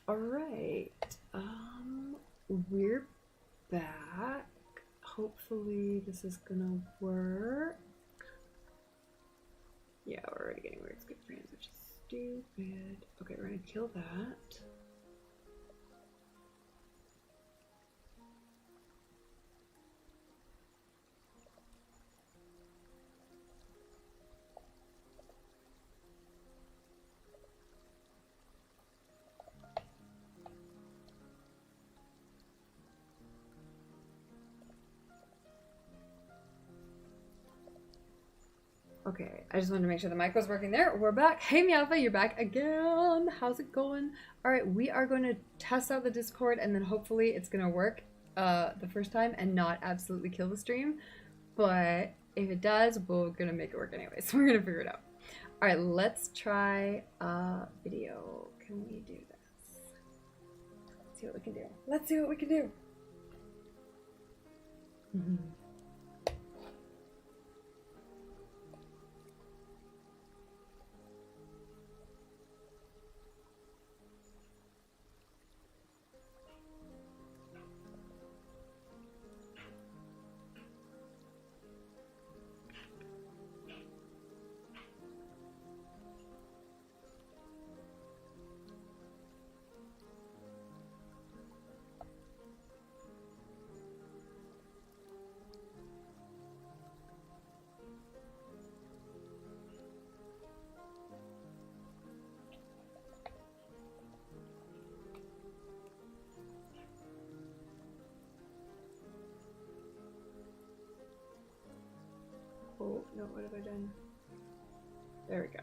All right. We're back. Hopefully this is gonna work. Yeah, we're already getting weird skip frames, which is stupid. Okay, we're gonna kill that. Okay, I just wanted to make sure the mic was working there. We're back. Hey Miafa, you're back again. How's it going? All right, we are going to test out the Discord and then hopefully it's going to work the first time and not absolutely kill the stream. But if it does, we're going to make it work anyway. So we're going to figure it out. All right, let's try video. Can we do this? Let's see what we can do. Let's see what we can do. Oh, no, what have I done? There we go.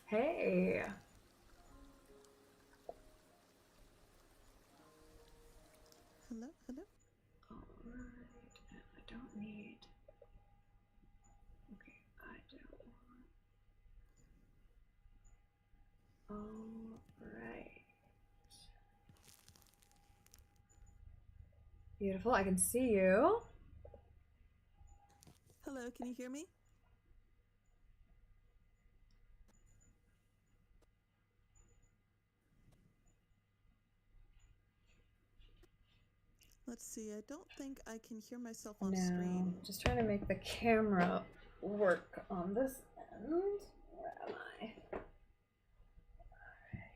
Hey! Hello, hello. Alright, I don't need... Okay, I don't want... Alright. Beautiful, I can see you. Hello, can you hear me? Let's see, I don't think I can hear myself on screen. Just trying to make the camera work on this end. Where am I? Alright.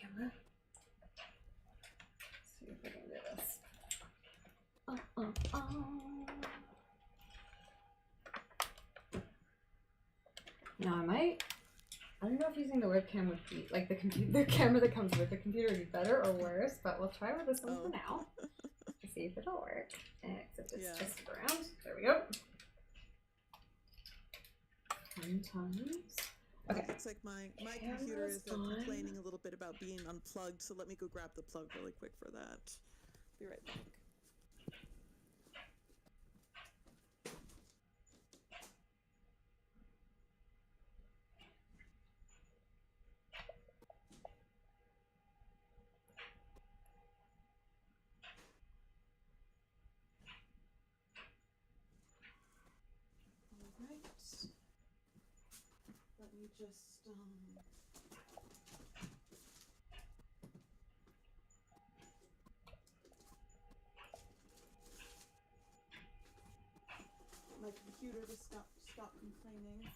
Camera. Let's see if we can do this. Now I don't know if using the webcam would be, like the camera that comes with the computer would be better or worse, but we'll try with this one for now to see if it'll work. Except it's twisted around. There we go. 10 times. Okay. Looks like my computer is complaining a little bit about being unplugged, so let me go grab the plug really quick for that. Be right back. Let me just my computer to stop complaining.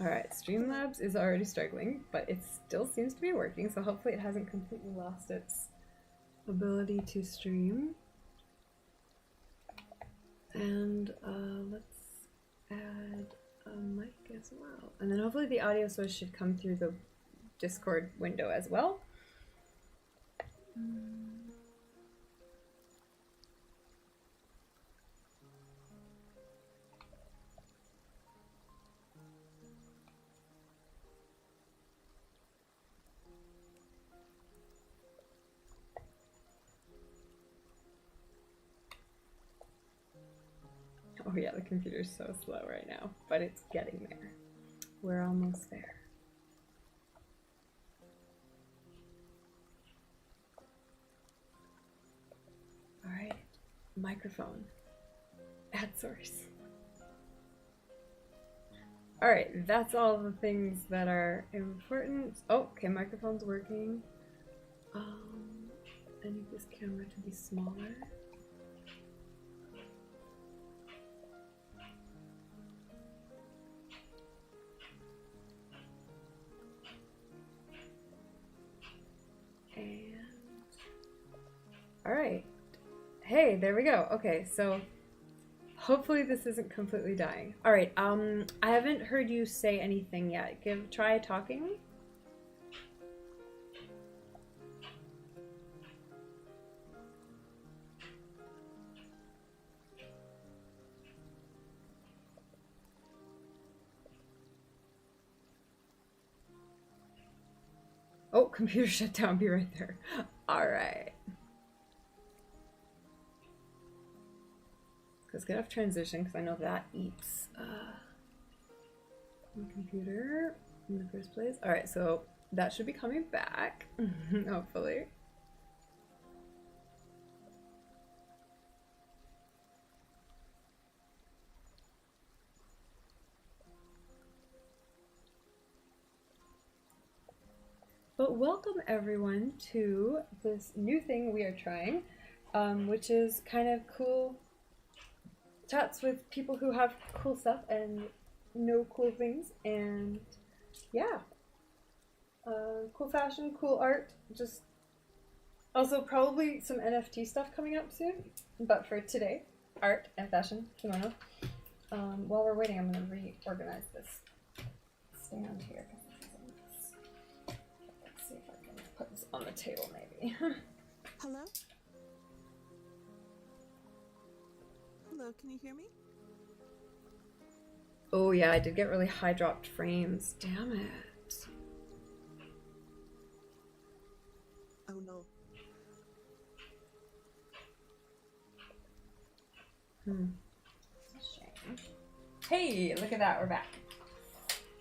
Alright, Streamlabs is already struggling, but it still seems to be working, so hopefully it hasn't completely lost its ability to stream. And let's add a mic as well. And then hopefully the audio source should come through the Discord window as well. yeah, the computer's so slow right now, but it's getting there. We're almost there. All right, microphone, ad source. All right, that's all the things that are important. Oh, okay, microphone's working. I need this camera to be smaller. And all right. Hey, there we go. Okay, so hopefully this isn't completely dying. All right. I haven't heard you say anything yet. Try talking. Oh, computer shut down. Be right there. All right. Let's get off transition because I know that eats my computer in the first place. All right, so that should be coming back, hopefully. But welcome everyone to this new thing we are trying, which is kind of cool chats with people who have cool stuff and know cool things, and yeah, cool fashion, cool art, just also probably some NFT stuff coming up soon. But for today, art and fashion, kimono. While we're waiting, I'm going to reorganize this stand here. Let's see if I can put this on the table, maybe. Hello? Hello, can you hear me? Oh yeah, I did get really high dropped frames. Damn it. Oh no. Shame. Hey, look at that, we're back.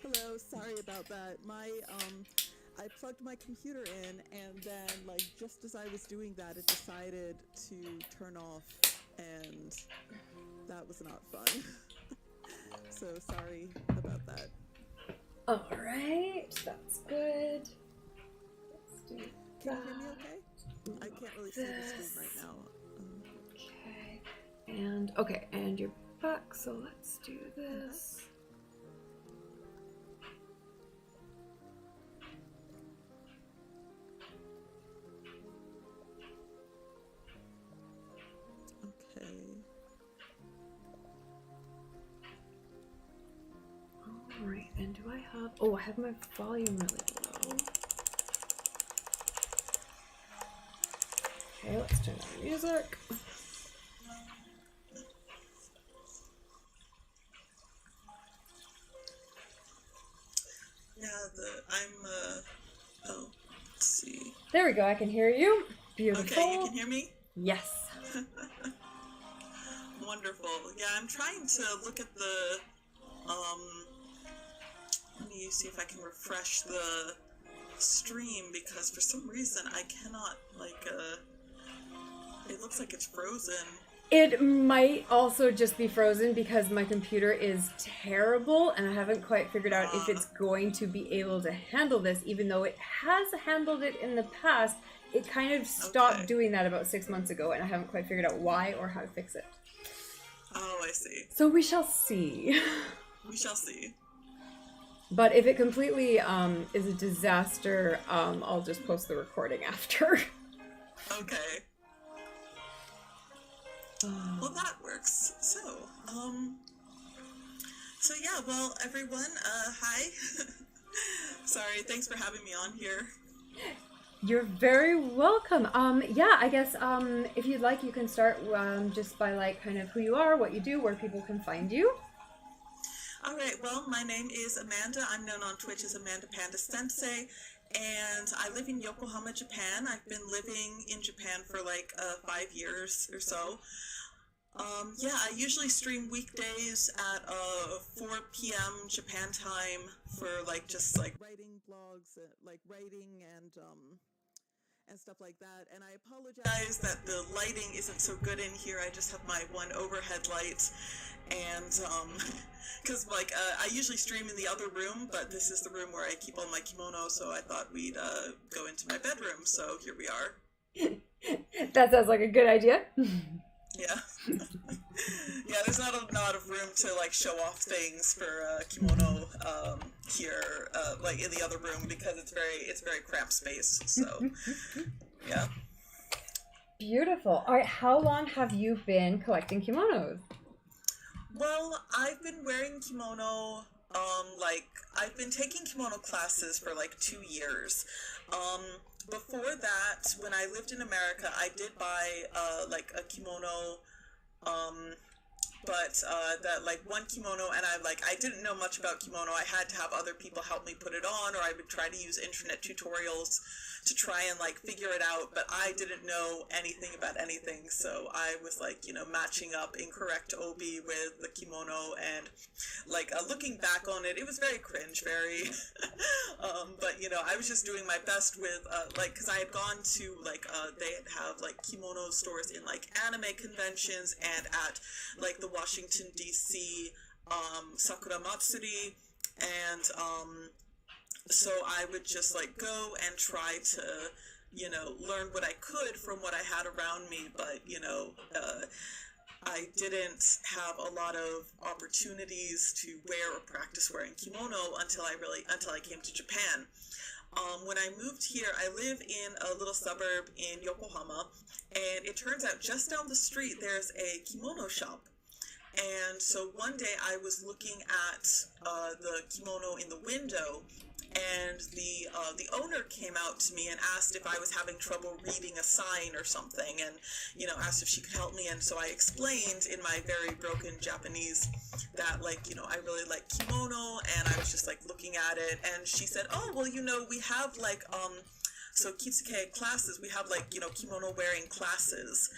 Hello, sorry about that. I plugged my computer in, and then, like, just as I was doing that, it decided to turn off, and that was not fun. So sorry about that. All right, that's good. Let's do that. Can you hear me okay? I can't really see the screen right now. Okay. And okay, and you're back, so let's do this. Okay. Alright, and do I have... Oh, I have my volume really low. Okay, let's turn on music. Yeah, oh, let's see. There we go, I can hear you. Beautiful. Okay, you can hear me? Yes. Wonderful. Yeah, I'm trying to look at the, let me see if I can refresh the stream, because for some reason I cannot, it looks like it's frozen. It might also just be frozen because my computer is terrible and I haven't quite figured out if it's going to be able to handle this, even though it has handled it in the past. It kind of stopped doing that about 6 months ago, and I haven't quite figured out why or how to fix it. Oh, I see. So we shall see. We shall see. But if it completely is a disaster, I'll just post the recording after. Okay. Well, that works. So yeah, well, everyone, hi. Sorry, thanks for having me on here. You're very welcome. Yeah, I guess if you'd like, you can start just by like kind of who you are, what you do, where people can find you. All right, well, my name is Amanda. I'm known on Twitch as Amanda Panda Sensei, and I live in Yokohama, Japan. I've been living in Japan for like 5 years or so. Yeah, I usually stream weekdays at 4 p.m. Japan time for like just like writing blogs, like writing and stuff like that. And I apologize that the lighting isn't so good in here. I just have my one overhead light, and because I usually stream in the other room, but this is the room where I keep all my kimonos. So I thought we'd go into my bedroom. So here we are. That sounds like a good idea. Yeah. Yeah, there's not a lot of room to like show off things for kimono here like in the other room because it's very cramped space. So yeah. Beautiful. All right, how long have you been collecting kimonos? Well, I've been wearing kimono I've been taking kimono classes for like 2 years. Before that, when I lived in America, I did buy like a kimono, but that like one kimono, and I didn't know much about kimono. I had to have other people help me put it on, or I would try to use internet tutorials to try and like figure it out, but I didn't know anything about anything, so I was like, matching up incorrect obi with the kimono, and like looking back on it, it was very cringe, very but I was just doing my best with because I had gone to they have like kimono stores in like anime conventions and at like the Washington DC Sakura Matsuri, and so I would just like go and try to learn what I could from what I had around me, but I didn't have a lot of opportunities to wear or practice wearing kimono until I came to Japan. When I moved here, I live in a little suburb in Yokohama, and it turns out just down the street there's a kimono shop. And so one day I was looking at the kimono in the window, and the owner came out to me and asked if I was having trouble reading a sign or something, and asked if she could help me. And so I explained in my very broken Japanese that I really like kimono, and I was just like looking at it, and she said, "Oh, well, we have like so Kitsuke classes, we have like kimono wearing classes,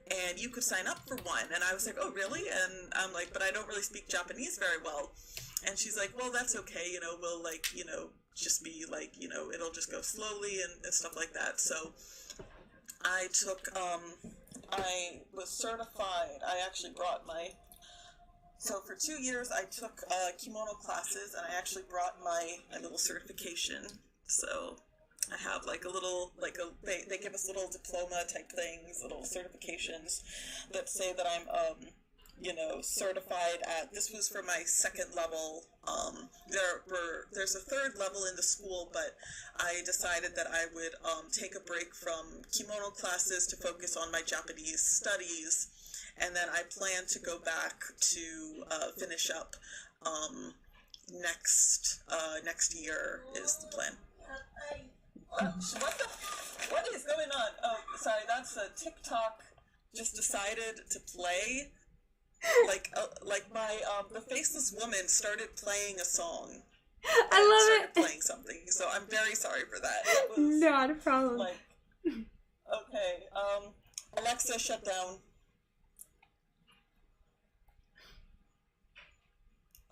and you could sign up for one." And I was like, "Oh, really?" And I'm like, "But I don't really speak Japanese very well." And she's like, "Well, that's okay, we'll just be like, it'll just go slowly and stuff like that." So I took, I was certified. I actually brought so for 2 years I took kimono classes, and I actually brought my little certification. So I have like a little, they give us little diploma type things, little certifications that say that I'm, certified at, this was for my second level. There's a third level in the school, but I decided that I would take a break from kimono classes to focus on my Japanese studies, and then I plan to go back to finish up next year is the plan. What is going on? Oh, sorry, that's a TikTok just decided to play. The faceless woman started playing a song. I love it. Playing something, so I'm very sorry for that. It was, not a problem. Okay, Alexa, shut down.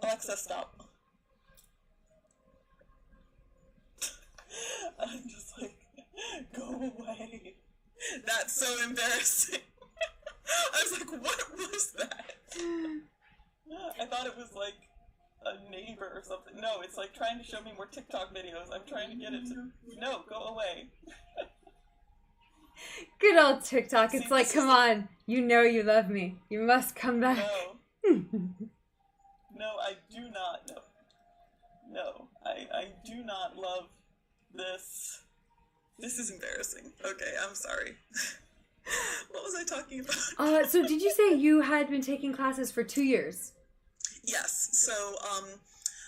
Alexa, stop. I'm just like, go away. That's so embarrassing. I was like, what was that? I thought it was like a neighbor or something. No, it's like trying to show me more TikTok videos. I'm trying to get it to... No, go away. Good old TikTok. It's like, come on. You know you love me. You must come back. No. No, I do not. No, I do not love this. This is embarrassing. Okay, I'm sorry. What was I talking about? So did you say you had been taking classes for 2 years? Yes. So,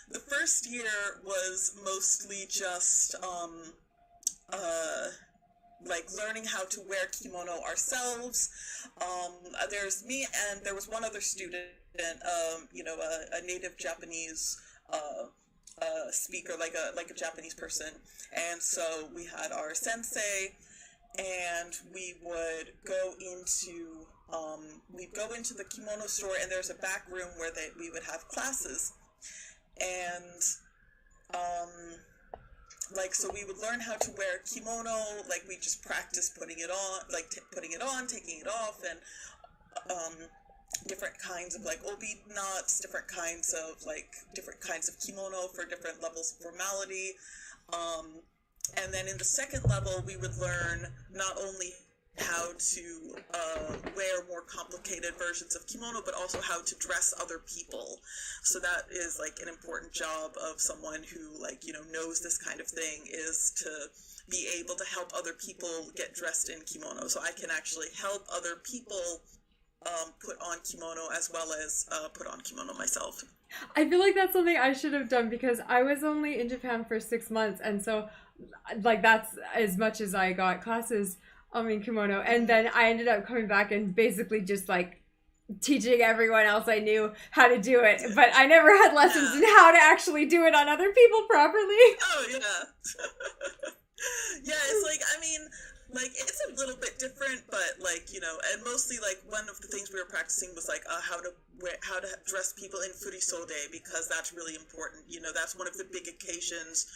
the first year was mostly just, learning how to wear kimono ourselves. There's me and there was one other student, a native Japanese, speaker, like a Japanese person. And so we had our sensei, and we would go into we'd go into the kimono store, and there's a back room where we would have classes. And so we would learn how to wear kimono. Like, we just practice putting it on, like putting it on, taking it off, and different kinds of like obi knots, different kinds of kimono for different levels of formality. And then in the second level, we would learn not only how to wear more complicated versions of kimono, but also how to dress other people. So that is like an important job of someone who knows this kind of thing, is to be able to help other people get dressed in kimono. So I can actually help other people put on kimono as well as put on kimono myself. I feel like that's something I should have done, because I was only in Japan for 6 months, and so like that's as much as I got classes in kimono, and then I ended up coming back and basically just like teaching everyone else I knew how to do it, but I never had lessons in how to actually do it on other people properly. Oh yeah. Yeah, it's like, I mean, like, it's a little bit different, but and mostly like one of the things we were practicing was like how to dress people in furisode, because that's really important. That's one of the big occasions.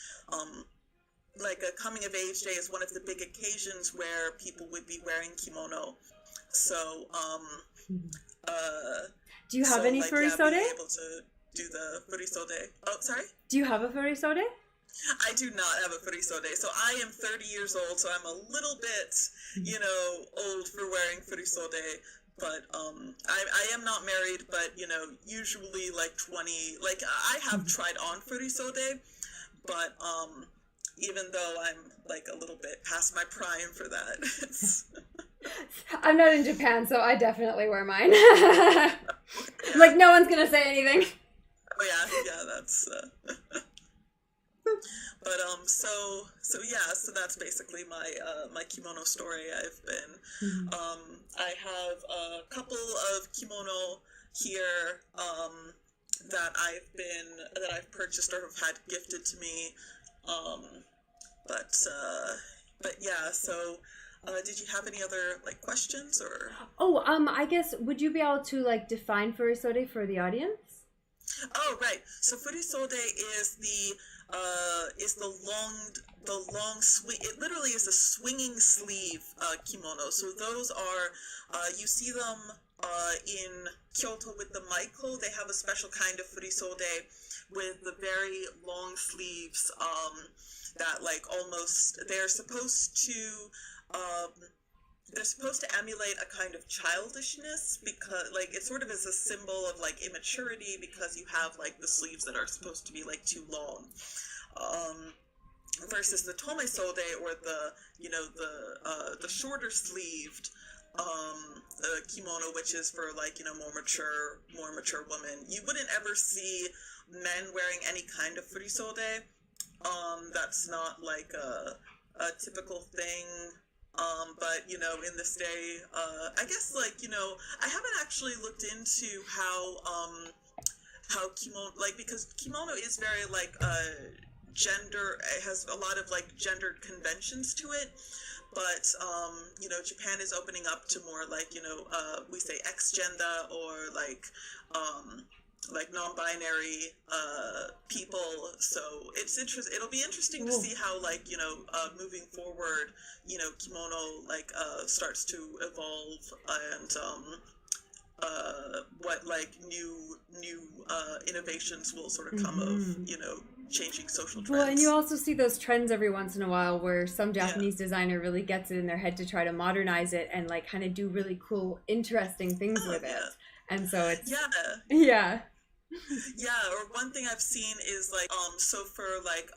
Like a coming of age day is one of the big occasions where people would be wearing kimono. So, do you have any furisode? Being able to do the furisode. Oh, sorry? Do you have a furisode? I do not have a furisode. So I am 30 years old, so I'm a little bit, old for wearing furisode. But I am not married, but, usually like 20, like I have tried on furisode, but even though I'm like a little bit past my prime for that. I'm not in Japan, so I definitely wear mine. Like, no one's gonna say anything. Oh yeah, that's but so that's basically my kimono story. I have a couple of kimono here that I've purchased or have had gifted to me. But yeah, so did you have any other like questions or? Oh, I guess, would you be able to like define furisode for the audience? Oh, right. So furisode is the long swing. It literally is a swinging sleeve kimono. So those are you see them in Kyoto with the maiko. They have a special kind of furisode with the very long sleeves that like almost they're supposed to emulate a kind of childishness, because like it sort of is a symbol of like immaturity, because you have like the sleeves that are supposed to be like too long, versus the tomesode, or the shorter sleeved kimono, which is for like more mature women. You wouldn't ever see men wearing any kind of furisode. That's not like a typical thing. But in this day, I guess like I haven't actually looked into how kimono, like, because kimono is very like gender. It has a lot of like gendered conventions to it. But Japan is opening up to more like we say ex-gender, or like non-binary people. So it's interesting. It'll be interesting to see how like moving forward, kimono like starts to evolve, and what like new innovations will sort of come of changing social trends. Well, and you also see those trends every once in a while where some Japanese designer really gets it in their head to try to modernize it and like kind of do really cool, interesting things with it. And so it's yeah. Or one thing I've seen is like so for like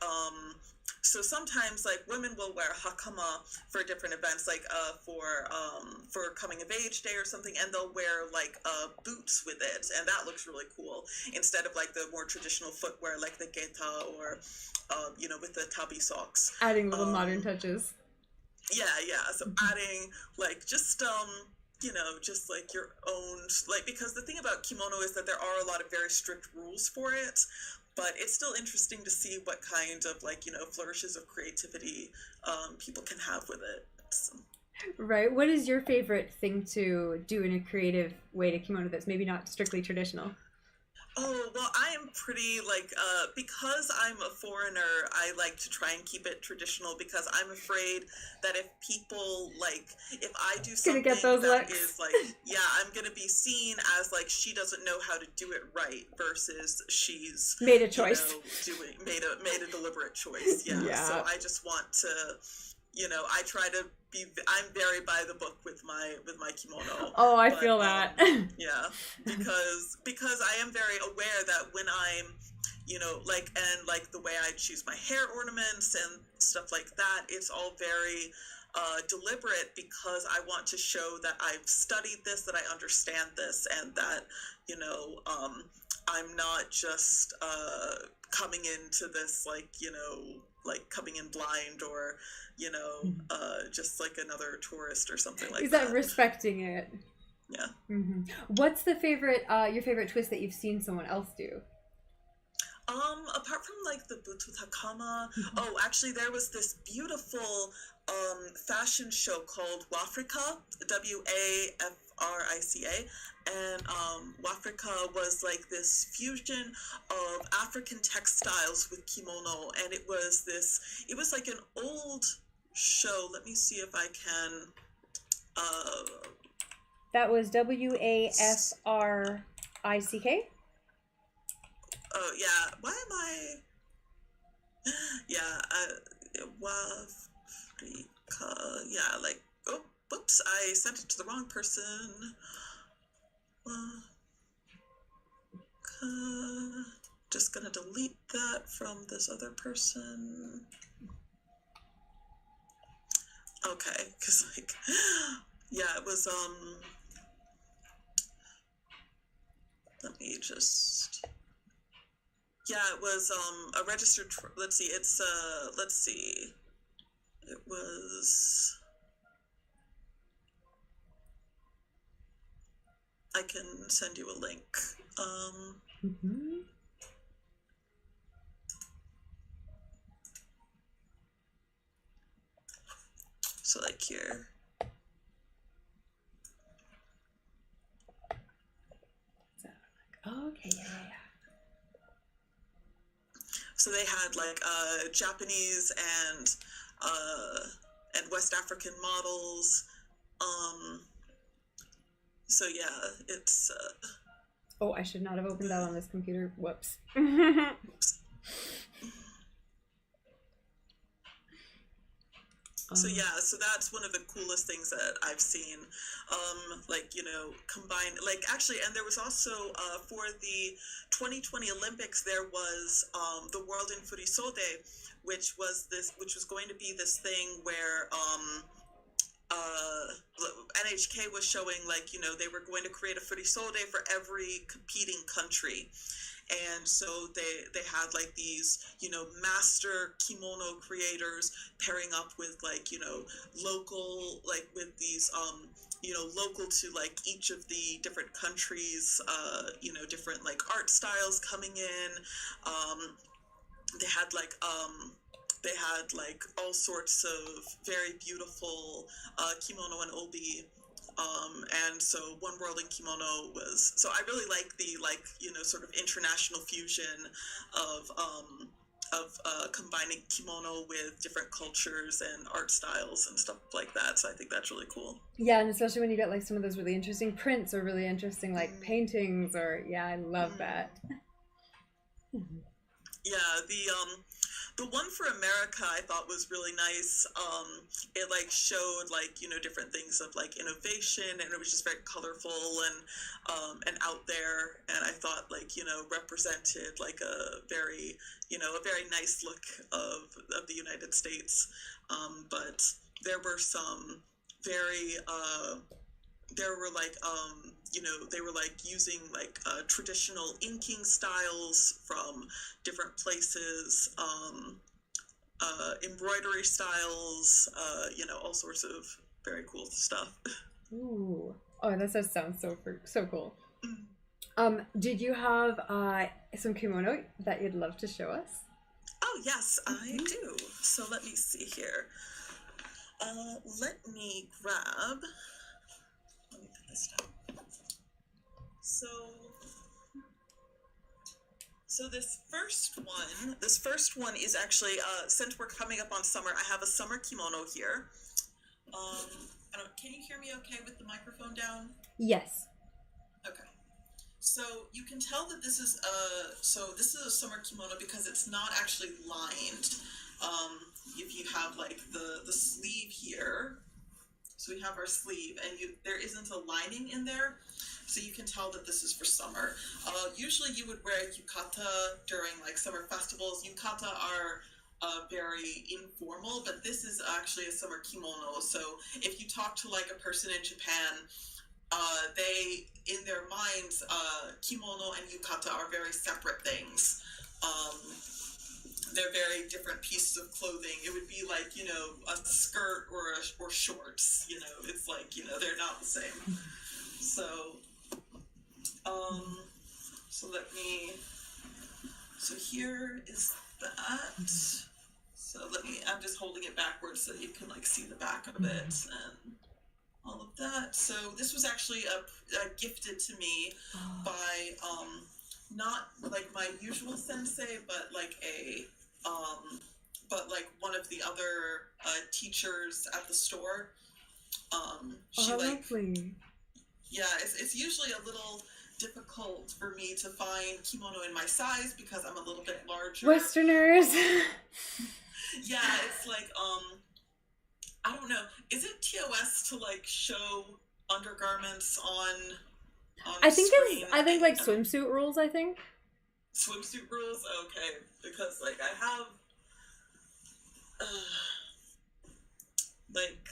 so sometimes like women will wear hakama for different events, like for coming of age day or something, and they'll wear like boots with it, and that looks really cool, instead of like the more traditional footwear like the geta, or with the tabi socks, adding little modern touches. So adding like just just like your own, like, because the thing about kimono is that there are a lot of very strict rules for it, but it's still interesting to see what kind of like flourishes of creativity people can have with it. So. Right. What is your favorite thing to do in a creative way to kimono that's maybe not strictly traditional? Oh, well, I am pretty because I'm a foreigner, I like to try and keep it traditional because I'm afraid that if people if I do Gonna get something those that looks. is yeah, I'm gonna be seen as she doesn't know how to do it right versus she's, Made a choice. made a deliberate choice. Yeah. So Yeah. I just want to, I try to I'm very by the book with my kimono. Oh, I But feel that. yeah, because I am very aware that when I'm, the way I choose my hair ornaments and stuff like that, it's all very deliberate because I want to show that I've studied this, that I understand this, and that, I'm not just coming into this coming in blind or just like another tourist or something like Is that. that respecting it? Yeah. Mm-hmm. What's the favorite, your favorite twist that you've seen someone else do? Apart from the Bututakama, oh, actually, there was this beautiful fashion show called Wafrica, Wafrica, and Wafrica was this fusion of African textiles with kimono, and it was an old show. Let me see if I can. That was Wafrick? Oh yeah, why am I? Yeah, Wafrica. Yeah, oh, whoops, I sent it to the wrong person. Just gonna delete that from this other person. Okay, because yeah, it was let me just. Yeah, it was a registered. Let's see. It's let's see. It was. I can send you a link. Mm-hmm. So here. Oh, okay, yeah. So they had Japanese and West African models. So yeah, it's. Oh, I should not have opened that on this computer. Whoops. Oops. So yeah, so that's one of the coolest things that I've seen. Combined, actually, and there was also for the 2020 Olympics, there was the World in Furisode, which was going to be this thing where NHK was showing they were going to create a furisode for every competing country. And so they had these master kimono creators pairing up with local with these local to each of the different countries different art styles coming in. They had all sorts of very beautiful kimono and obi. And so One World in Kimono was, so I really like the sort of international fusion of combining kimono with different cultures and art styles and stuff like that. So I think that's really cool. Yeah, and especially when you get some of those really interesting prints or really interesting paintings or I love that. Yeah, the one for America I thought was really nice. It showed different things of innovation, and it was just very colorful and out there, and I thought represented a very a very nice look of the United States. But there were some very there were they were using traditional inking styles from different places, embroidery styles, all sorts of very cool stuff. Ooh, oh, that does sound so cool. Did you have some kimono that you'd love to show us? Oh yes, I do. So let me see here. Let me grab. Let me put this down. So this first one is actually, since we're coming up on summer, I have a summer kimono here. Can you hear me okay with the microphone down? Yes. Okay. So you can tell that this is a summer kimono because it's not actually lined. If you have like the sleeve here, so we have our sleeve, and there isn't a lining in there, so you can tell that this is for summer. Usually you would wear yukata during like summer festivals. Yukata are very informal, but this is actually a summer kimono. So if you talk to like a person in Japan, they, in their minds, kimono and yukata are very separate things. They're very different pieces of clothing. It would be like, a skirt or shorts, it's like, they're not the same. So, so here is that. So I'm just holding it backwards so you can like see the back of it and all of that. So this was actually gifted to me by, not like my usual sensei, but like one of the other teachers at the store. Lovely. Yeah, it's usually a little difficult for me to find kimono in my size because I'm a little bit larger. Westerners. Yeah, it's like, I don't know. Is it TOS to like show undergarments on I think screen? I think like swimsuit rules, I think. Swimsuit rules? Okay. Because like I have like,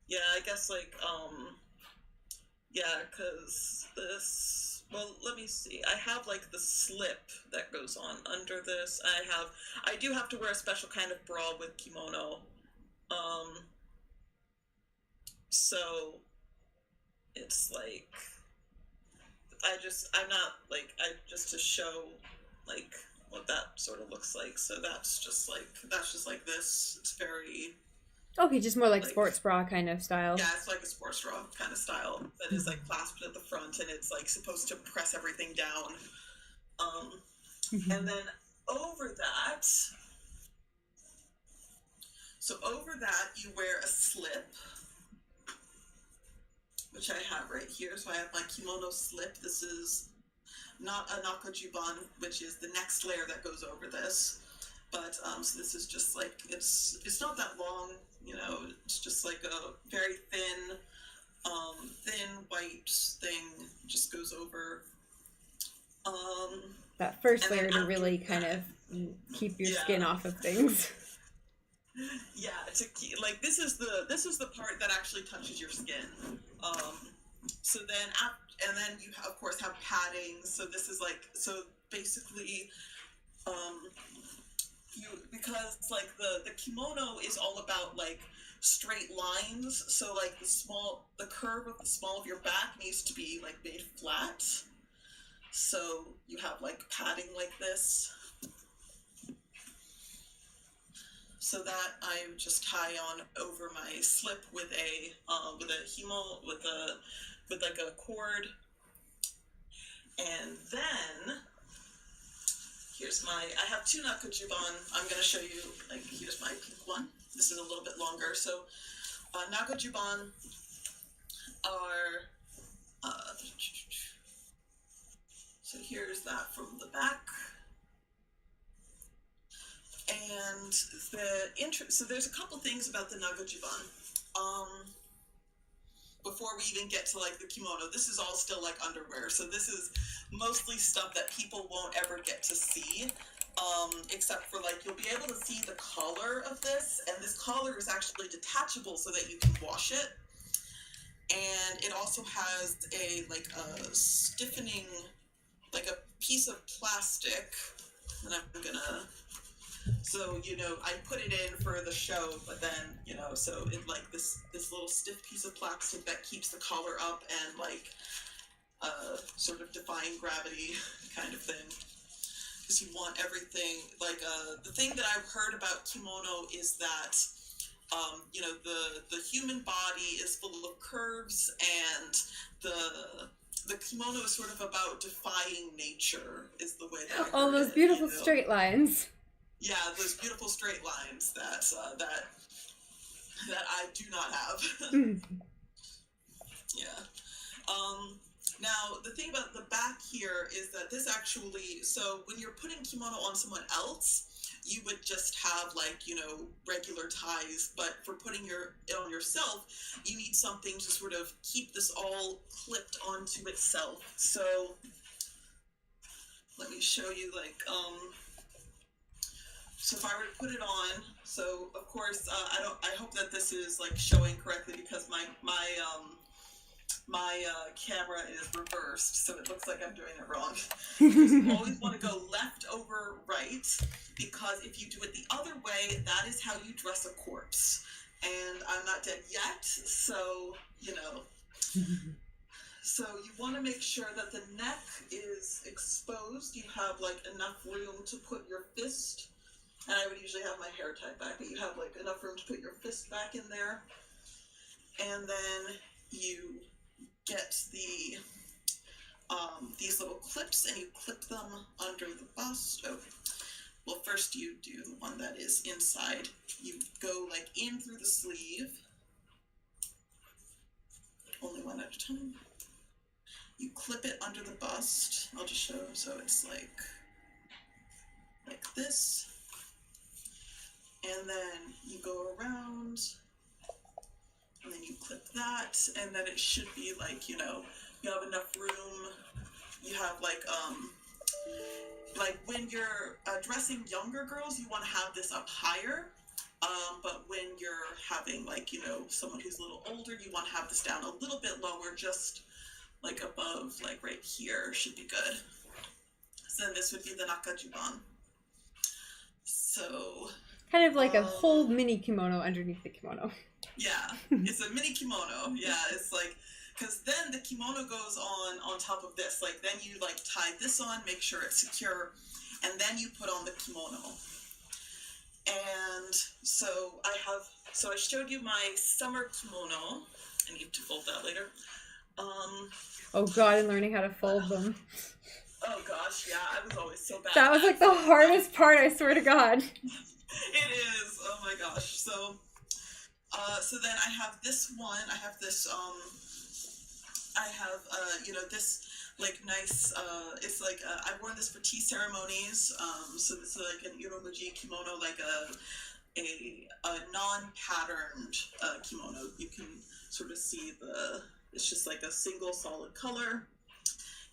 yeah, I guess like yeah, because this, well, let me see. I have like the slip that goes on under this. I do have to wear a special kind of bra with kimono. So it's like, just to show like what that sort of looks like. So that's just like this. It's very, Okay, just more like sports bra kind of style. yeah, it's like a sports bra kind of style that is like clasped at the front and it's like supposed to press everything down. And then over that you wear a slip, which I have right here. So I have my kimono slip. This is not a nakajuban, which is the next layer that goes over this. But so this is just like, it's not that long, it's just like a very thin white thing, just goes over. That first layer to really kind of keep your skin off of things. Yeah, to keep, like this is the part that actually touches your skin. So then and then you of course have padding. So this is like, so basically, because like the kimono is all about like straight lines. So like the curve of the small of your back needs to be like made flat. So you have like padding like this. So that I just tie on over my slip with a himo, with like a cord. And then I have two nakajuban. I'm going to show you, like, here's my pink one. This is a little bit longer. So nakajuban are, so here's that from the back. And so there's a couple things about the nakajuban. Before we even get to like the kimono, this is all still like underwear. So this is mostly stuff that people won't ever get to see, except for like, you'll be able to see the collar of this, and this collar is actually detachable so that you can wash it. And it also has a stiffening, like a piece of plastic, and I'm gonna, so, I put it in for the show, but then, so it like this little stiff piece of plastic that keeps the collar up and like, sort of defying gravity kind of thing. Because you want everything, like, the thing that I've heard about kimono is that, you know, the human body is full of curves, and the kimono is sort of about defying nature, is the way that I All heard those it, beautiful you know? straight lines. Yeah, those beautiful straight lines that I do not have. Yeah. Now, the thing about the back here is that this actually, so when you're putting kimono on someone else, you would just have, like, you know, regular ties, but for putting it on yourself, you need something to sort of keep this all clipped onto itself. So let me show you, like, so if I were to put it on, so of course, I hope that this is, like, showing correctly, because my camera is reversed, so it looks like I'm doing it wrong. You always want to go left over right, because if you do it the other way, that is how you dress a corpse. And I'm not dead yet, so, you know. So you want to make sure that the neck is exposed. You have, like, enough room to put your fist, and I would usually have my hair tied back, but you have, like, enough room to put your fist back in there. And then you get these little clips, and you clip them under the bust. Oh, well, first you do the one that is inside. You go, like, in through the sleeve, only one at a time. You clip it under the bust. I'll just show, so it's like this, and then you go around, and then you clip that, and then it should be, like, you know, you have enough room. You have, like when you're dressing younger girls, you want to have this up higher, but when you're having, like, you know, someone who's a little older, you want to have this down a little bit lower, just, like, above, like, right here should be good. So then this would be the nakajuban. So Kind of like a whole mini kimono underneath the kimono. Yeah, it's a mini kimono. Yeah, it's like, because then the kimono goes on top of this. Like, then you, like, tie this on, make sure it's secure, and then you put on the kimono. And so I showed you my summer kimono. I need to fold that later. Oh god, and learning how to fold them. Oh gosh, yeah, I was always so bad. That was, like, the hardest part, I swear to God. It is. Oh my gosh. So then I have this one. I have this. You know, this, like, nice. It's like I've worn this for tea ceremonies. So this is like an iromuji kimono, like a non-patterned kimono. You can sort of see it's just like a single solid color.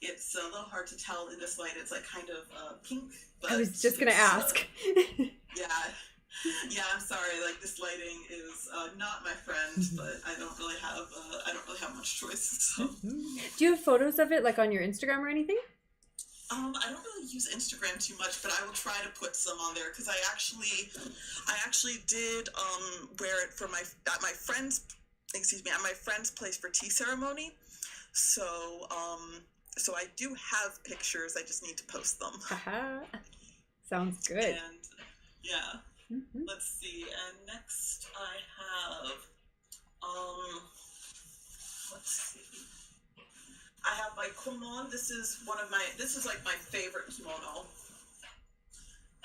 It's a little hard to tell in this light. It's, like, kind of pink. But I was just gonna ask. Yeah, I'm sorry. Like, this lighting is not my friend, but I don't really have much choice. So. Do you have photos of it, like, on your Instagram or anything? I don't really use Instagram too much, but I will try to put some on there, because I actually did wear it at my friend's place for tea ceremony. So so I do have pictures. I just need to post them. Haha. Sounds good. And yeah. Mm-hmm. Let's see. And next I have let's see. I have my kimono. This is like my favorite kimono.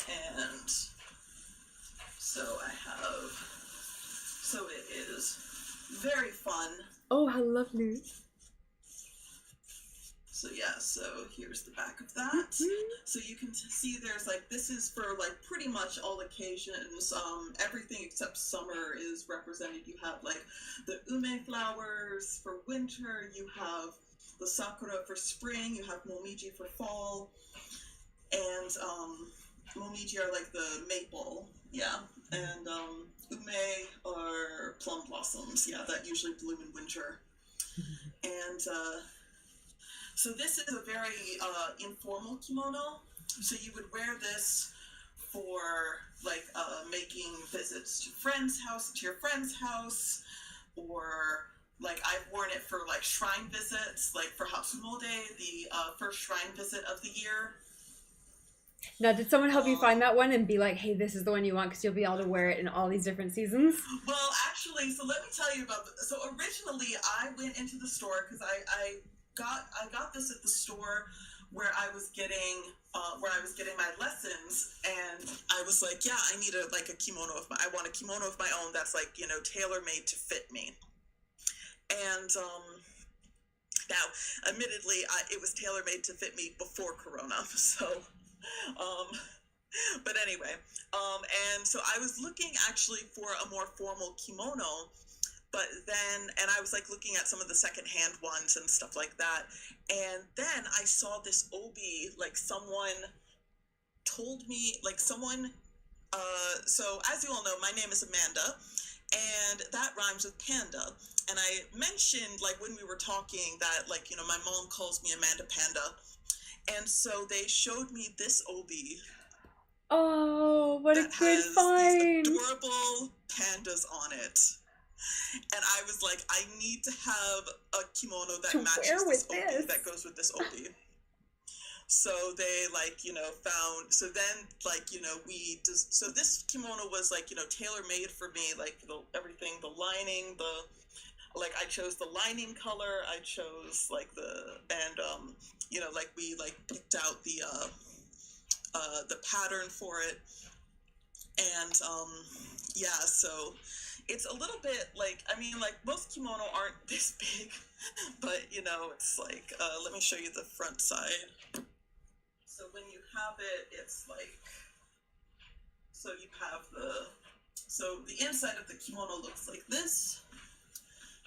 And so it is very fun. Oh, how lovely. So yeah, so here's the back of that. Mm-hmm. So you can see there's, like, this is for, like, pretty much all occasions. Everything except summer is represented. You have, like, the ume flowers for winter. You have the sakura for spring. You have momiji for fall. And momiji are, like, the maple. Yeah. And ume are plum blossoms. Yeah, that usually bloom in winter. And so this is a very informal kimono. So you would wear this for, like, making visits to your friend's house, or, like, I've worn it for, like, shrine visits, like for Hatsumode, the first shrine visit of the year. Now, did someone help you find that one and be like, hey, this is the one you want because you'll be able to wear it in all these different seasons? Well, actually, so let me tell you about so originally I went into the store because I got this at the store where I was getting my lessons, and I was like, yeah, I need a kimono I want a kimono of my own that's like, you know, tailor made to fit me. And now, admittedly, it was tailor made to fit me before Corona, so but anyway, and so I was looking actually for a more formal kimono, but then, and I was like looking at some of the secondhand ones and stuff like that, and then I saw this obi, like someone told me, like someone, so as you all know, my name is Amanda, and that rhymes with panda, and I mentioned, like, when we were talking that, like, you know, my mom calls me Amanda Panda, and so they showed me this obi. Oh, what a good find! These adorable pandas on it. And I was like, I need to have a kimono that matches this obi, that goes with this obi. So they, like, you know, found, so then, like, you know, so this kimono was, like, you know, tailor-made for me, like, everything, the lining, like, I chose the lining color, I chose, like, you know, like, we, like, picked out the pattern for it, and, yeah, so it's a little bit, like, I mean, like, most kimono aren't this big, but, you know, it's like, let me show you the front side. So when you have it, it's like, so you have so the inside of the kimono looks like this,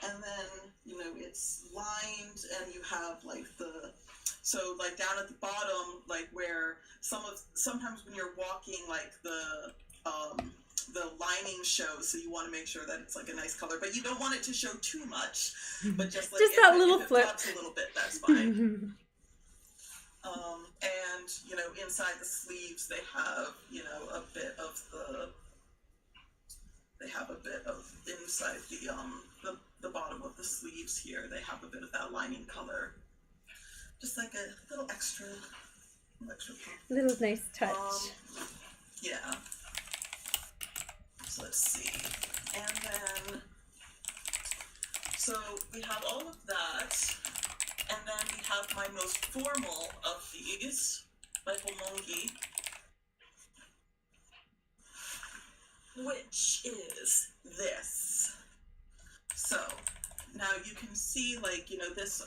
and then, you know, it's lined, and you have, like, so, like, down at the bottom, like, where sometimes when you're walking, like, the lining shows, so you want to make sure that it's, like, a nice color, but you don't want it to show too much, but just, like, that little flip. If it flaps a little bit, that's fine. And, you know, inside the sleeves, they have, you know, a bit of inside the bottom of the sleeves here, they have a bit of that lining color. Just like a little extra little nice touch. Yeah. So let's see. And then, so we have all of that. And then we have my most formal of these, my homongi, which is this. So now you can see, like, you know, this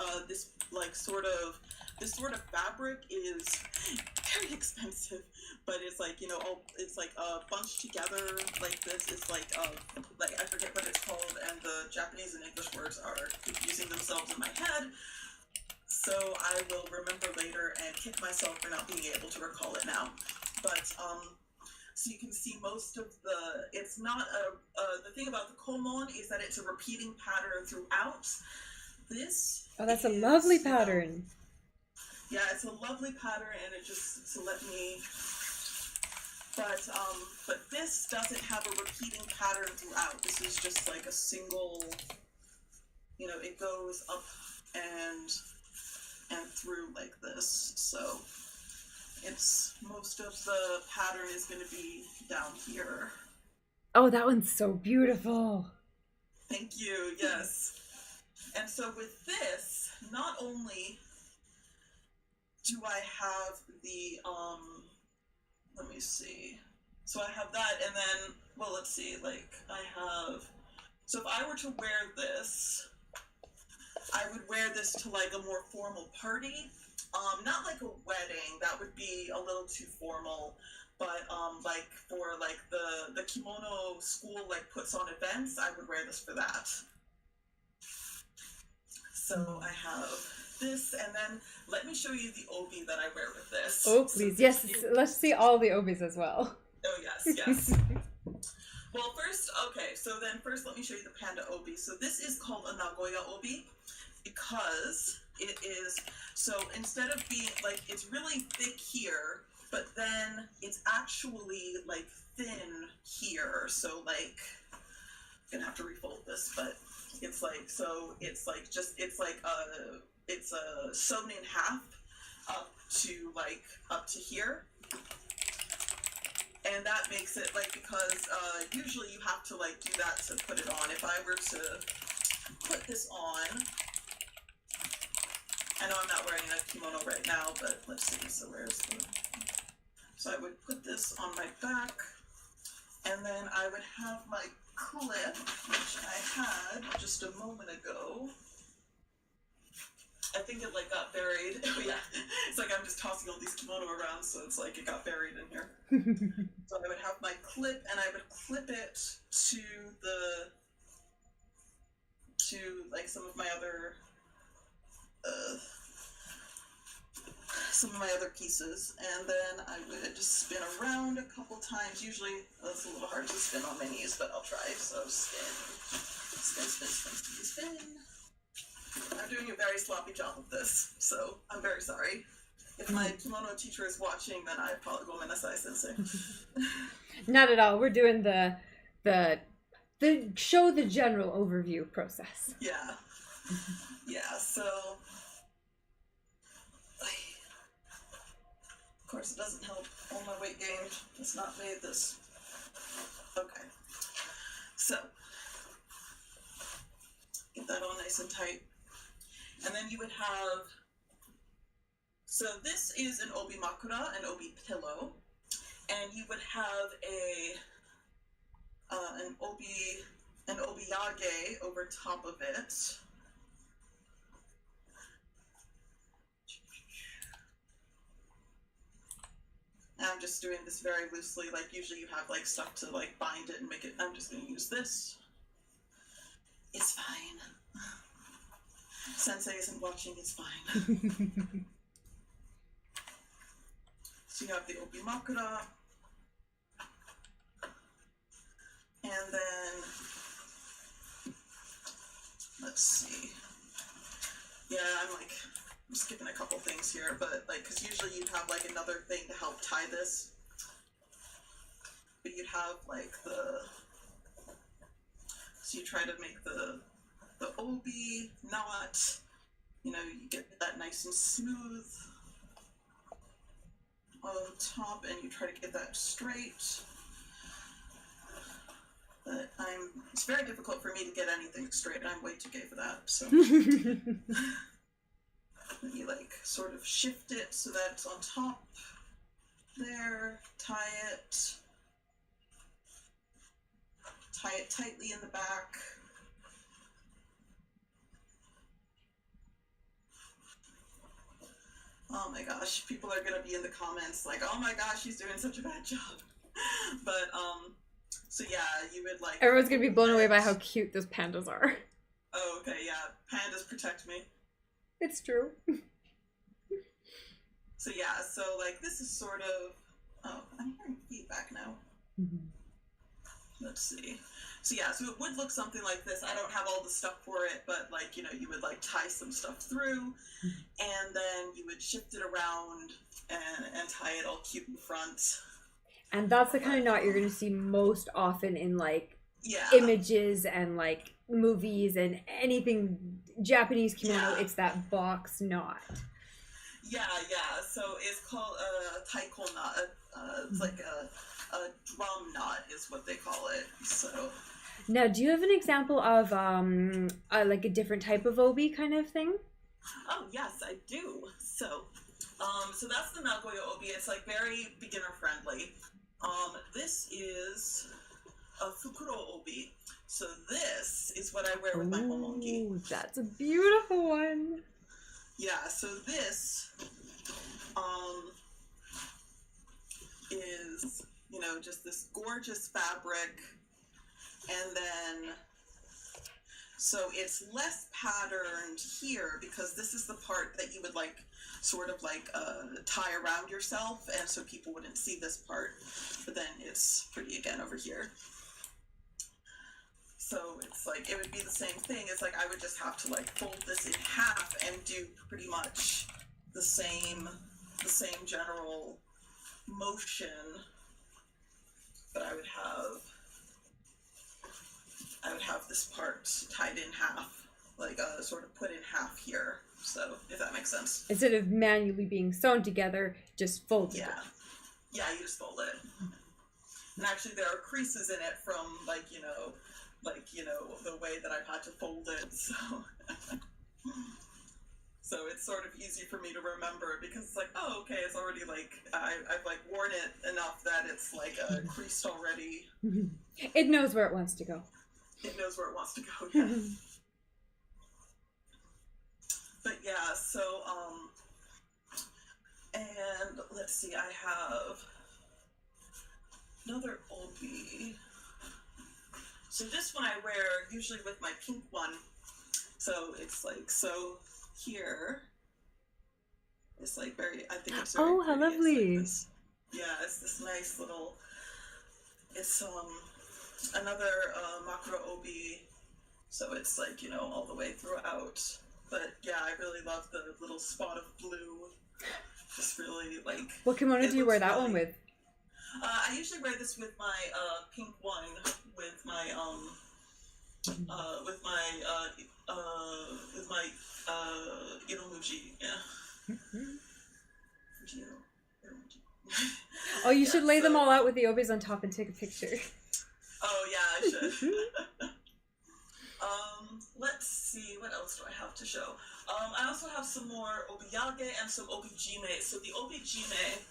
sort of fabric is very expensive, but it's like, you know, it's like bunched together like this. It's like I forget what it's called, and the Japanese and English words are confusing themselves in my head. So I will remember later and kick myself for not being able to recall it now. But so you can see most of it's not the thing about the komon is that it's a repeating pattern throughout. This that's a lovely pattern. Yeah, it's a lovely pattern, and it just to let me. But this doesn't have a repeating pattern throughout. This is just like a single. You know, it goes up and through like this. So it's most of the pattern is going to be down here. Oh, that one's so beautiful. Thank you. Yes. And so with this, not only do I have the let me see. So I have that, and then, well, let's see, like, so if I were to wear this, I would wear this to, like, a more formal party. Not like a wedding, that would be a little too formal, but, like, for, like, the kimono school, like, puts on events, I would wear this for that. So I have this, and then let me show you the obi that I wear with this. Oh, please. So yes, let's see all the obis as well. Oh, yes, yes. Well, first let me show you the panda obi. So this is called a Nagoya obi because it is, so instead of being, like, it's really thick here, but then it's actually, like, thin here. So, like, I'm gonna have to refold this, but it's like, so it's like just, it's sewn in half up to here. And that makes it, like, because usually you have to, like, do that to put it on. If I were to put this on, I know I'm not wearing a kimono right now, but let's see, so where's the... So I would put this on my back, and then I would have my clip, which I had just a moment ago. I think it, like, got buried. Oh, yeah. It's like I'm just tossing all these kimono around, so it's like it got buried in here. So I would have my clip, and I would clip it to like, some of my other pieces, and then I would spin around a couple times. Usually, it's a little hard to spin on my knees, but I'll try. So spin, spin, spin, spin, spin, spin. I'm doing a very sloppy job of this, so I'm very sorry. If my kimono teacher is watching, then I apologize. Gomenasai sensei. Not at all. We're doing the show the general overview process. Yeah. Yeah, so... Of course, it doesn't help. All my weight gain has not made this. Okay. So, get that all nice and tight. And then you would have... So this is an obi makura, an obi pillow. And you would have an obiyage over top of it. And I'm just doing this very loosely, like usually you have like stuff to like bind it and make it. I'm just going to use this. It's fine. Sensei isn't watching, it's fine. So you have the obi makura. And then, let's see. Yeah, I'm skipping a couple things here, but like, because usually you'd have like another thing to help tie this. But you'd have like so you try to make the obi knot, you get that nice and smooth on top, and you try to get that straight. But it's very difficult for me to get anything straight, and I'm way too gay for that, so. Then you like sort of shift it so that it's on top there, tie it tightly in the back. Oh my gosh, people are gonna be in the comments like, oh my gosh, she's doing such a bad job. But so yeah, you would like... Everyone's gonna be blown away by how cute those pandas are. Oh, okay, yeah. Pandas protect me. It's true. So yeah, so like this is sort of... Oh, I'm hearing feedback now. Mm-hmm. Let's see. So yeah, so it would look something like this. I don't have all the stuff for it, but like, you would like tie some stuff through, and then you would shift it around and tie it all cute in front. And that's the kind of knot you're going to see most often in like images and like movies and anything Japanese kimono. It's that box knot. Yeah. So it's called a taiko knot. It's like a drum knot is what they call it. So now, do you have an example of like a different type of obi kind of thing? Oh yes, I do. So that's the Nagoya obi. It's like very beginner friendly. This is a Fukuro Obi. So this is what I wear with my homongi. Ooh, that's a beautiful one. Yeah, so this is, just this gorgeous fabric. And then, so it's less patterned here because this is the part that you would like sort of like tie around yourself, and so people wouldn't see this part, but then it's pretty again over here. So it's like it would be the same thing. It's like I would just have to like fold this in half and do pretty much the same general motion, but I would have this part tied in half, like sort of put in half here. So, if that makes sense. Instead of manually being sewn together, just fold it. Yeah, you just fold it. And actually there are creases in it from the way that I've had to fold it, so so it's sort of easy for me to remember because it's like, oh, okay, it's already like I've like worn it enough that it's like creased already. It knows where it wants to go. It knows where it wants to go, yeah. But yeah, so and let's see, I have another obi. So this one I wear usually with my pink one. So it's like, so here, it's like very, I think it's very Oh, how pretty. lovely. It's like it's this nice little, it's another macro obi. So it's like, all the way throughout. But yeah, I really love the little spot of blue. Just really like. What kimono do you wear that one with? I usually wear this with my pink one, with my Iromuji, yeah. Oh, you should lay them all out with the obis on top and take a picture. Oh yeah, I should. Let's see, what else do I have to show? I also have some more obiyage and some obijime. So the obijime,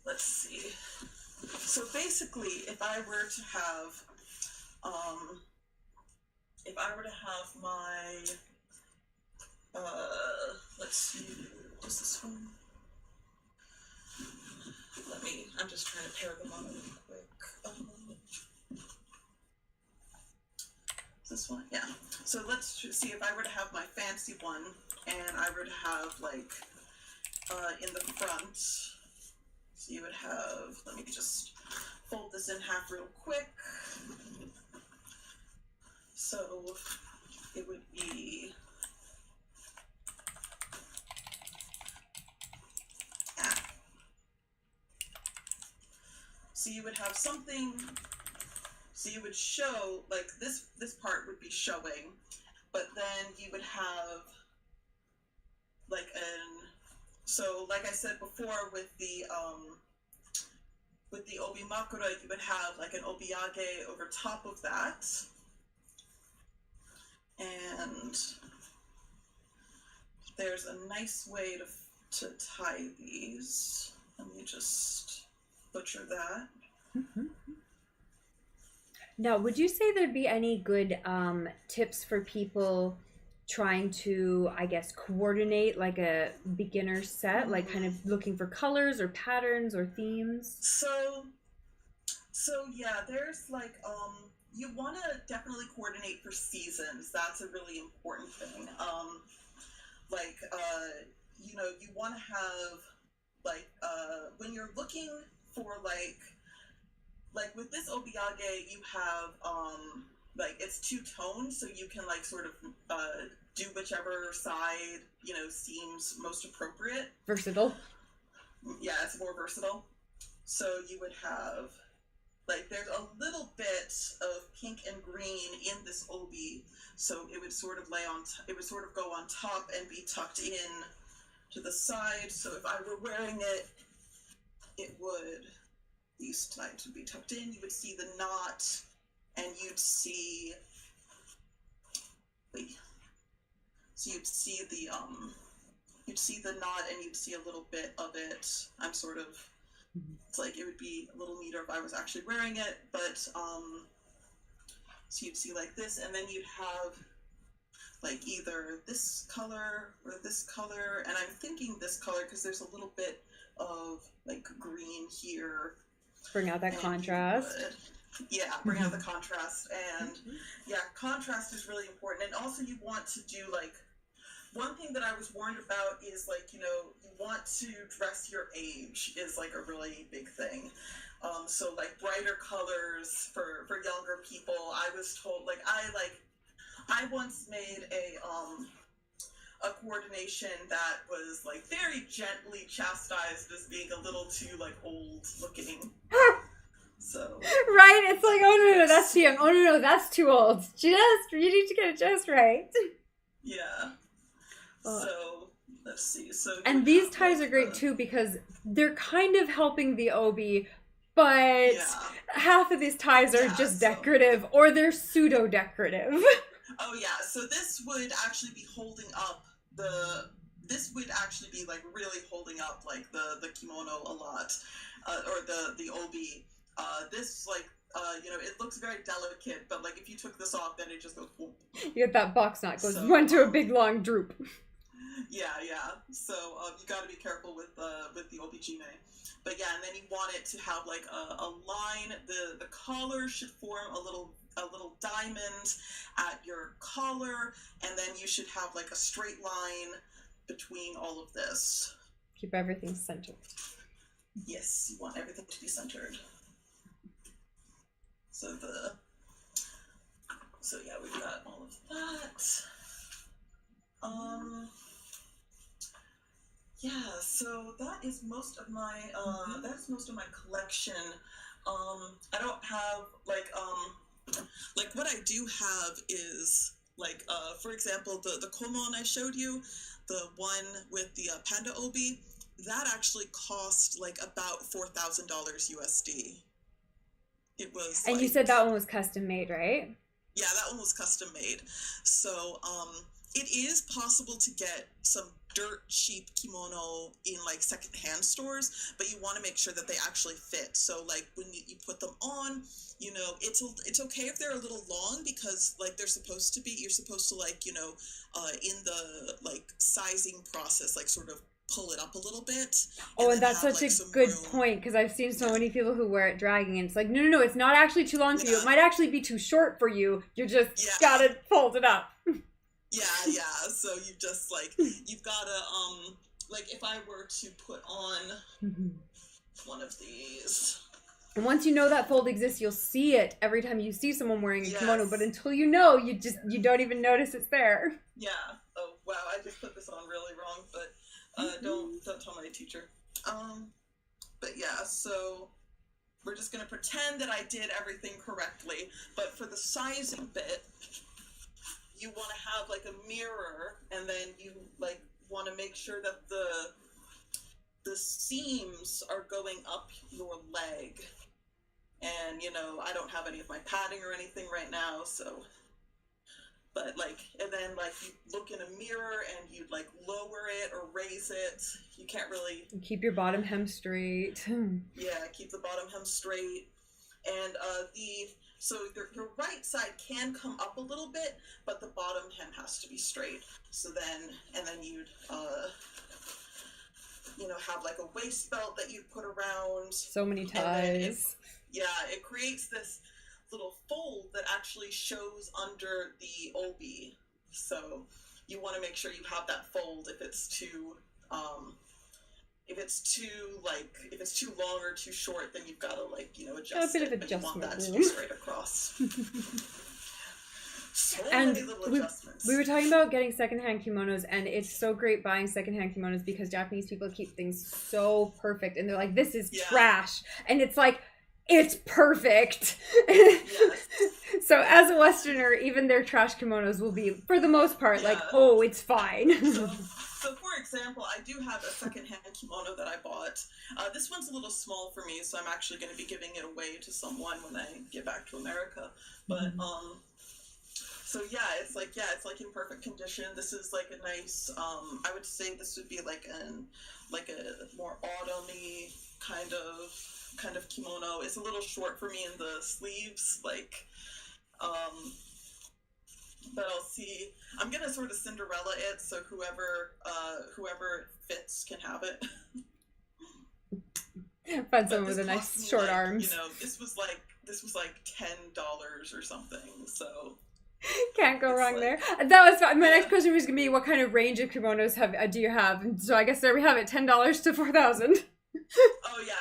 let's see. So basically, if I were to have my, let's see, what's this one? I'm just trying to pair them on really quick. This one, yeah. So let's see, if I were to have my fancy one, and I were to have like in the front, so you would have, let me just fold this in half real quick. So it would be so you would have something. So you would show, like, this part would be showing, but then you would have, like, so like I said before, with the obi makura, you would have, like, an obiyage over top of that, and there's a nice way to tie these. Let me just butcher that. Mm-hmm. Now, would you say there'd be any good tips for people trying to, I guess, coordinate like a beginner set, like kind of looking for colors or patterns or themes? So yeah, there's like, you want to definitely coordinate for seasons. That's a really important thing. You want to have, like, when you're looking for, like with this obiyage, you have, like, it's two tones, so you can, like, sort of, do whichever side, seems most appropriate. Versatile. Yeah, it's more versatile. So you would have, like, there's a little bit of pink and green in this obi, so it would sort of it would sort of go on top and be tucked in to the side. So if I were wearing it, it would, these sides would be tucked in. You would see the knot, and you'd see, so you'd see the knot, and you'd see a little bit of it. I'm sort of, it's like, it would be a little neater if I was actually wearing it, but, so you'd see like this, and then you'd have, like, either this color or this color, and I'm thinking this color because there's a little bit of, like, green here. Bring out that contrast. Bring out the contrast, and yeah, contrast is really important. And also you want to do, like, one thing that I was warned about is, like, you want to dress your age is, like, a really big thing. So, like, brighter colors for younger people. I was told, like, I once made a coordination that was, like, very gently chastised as being a little too, like, old looking. So right, it's like, oh no, that's too young. Oh no, that's too old. You need to get it just right. Yeah. So let's see. So and these ties are great too because they're kind of helping the obi, but half of these ties are just decorative or they're pseudo decorative. Oh yeah, so this would actually be holding up this would actually be like really holding up like the kimono a lot, or the obi. This like you know, it looks very delicate, but like if you took this off, then it just goes whoop. You get that box knot goes one to a big long droop. Yeah. So you got to be careful with the obijime. But yeah, and then you want it to have like a line. The collar should form a little diamond at your collar, and then you should have like a straight line between all of this. Keep everything centered. Yes, you want everything to be centered. So yeah, we've got all of that. Yeah, so that is most of my collection. I don't have like what I do have is like for example the komon I showed you, the one with the panda obi, that actually cost like about $4,000 USD. It was. And you said that one was custom made, right? Yeah, that one was custom made. So it is possible to get some dirt cheap kimono in like secondhand stores, but you want to make sure that they actually fit. So like when you put them on, you know, it's okay if they're a little long because like they're supposed to be. You're supposed to like, you know, in the like sizing process, like sort of pull it up a little bit. And that's such a good point because I've seen so many people who wear it dragging and it's like, no, it's not actually too long for you. It might actually be too short for you. You just gotta fold it up. Yeah. So you just like, you've gotta, like if I were to put on one of these. And once you know that fold exists, you'll see it every time you see someone wearing a kimono. But until you know, you don't even notice it's there. Yeah. Oh, wow. I just put this on really wrong, but don't tell my teacher. But yeah, so we're just going to pretend that I did everything correctly. But for the sizing bit, you want to have like a mirror, and then you like want to make sure that the seams are going up your leg. And you know, I don't have any of my padding or anything right now, so. But like, and then like you look in a mirror and you like lower it or raise it. You can't really keep your bottom hem straight. Yeah, keep the bottom hem straight. And so your right side can come up a little bit, but the bottom hem has to be straight. So then, and then you'd you know, have like a waist belt that you'd put around. So many ties. It creates this little fold that actually shows under the obi. So you want to make sure you have that fold. If it's too long or too short, then you've got to like, you know, adjust it. But you want that to be straight across. So many little adjustments. We were talking about getting secondhand kimonos, and it's so great buying secondhand kimonos because Japanese people keep things so perfect, and they're like, this is trash, and it's like, it's perfect. Yes. So as a Westerner, even their trash kimonos will be, for the most part, like, oh, it's fine. So for example, I do have a secondhand kimono that I bought. This one's a little small for me, so I'm actually going to be giving it away to someone when I get back to America. But so it's like in perfect condition. This is like a nice. I would say this would be like a more autumny kind of kimono. It's a little short for me in the sleeves, like, but I'll see. I'm gonna sort of Cinderella it, so whoever fits can have it. Find someone with a nice short arms. You know, this was like $10 or something, so. Can't go wrong there. That was fun. My next question was gonna be, what kind of range of kimonos do you have? And so I guess there we have it, $10 to $4,000. Oh yeah.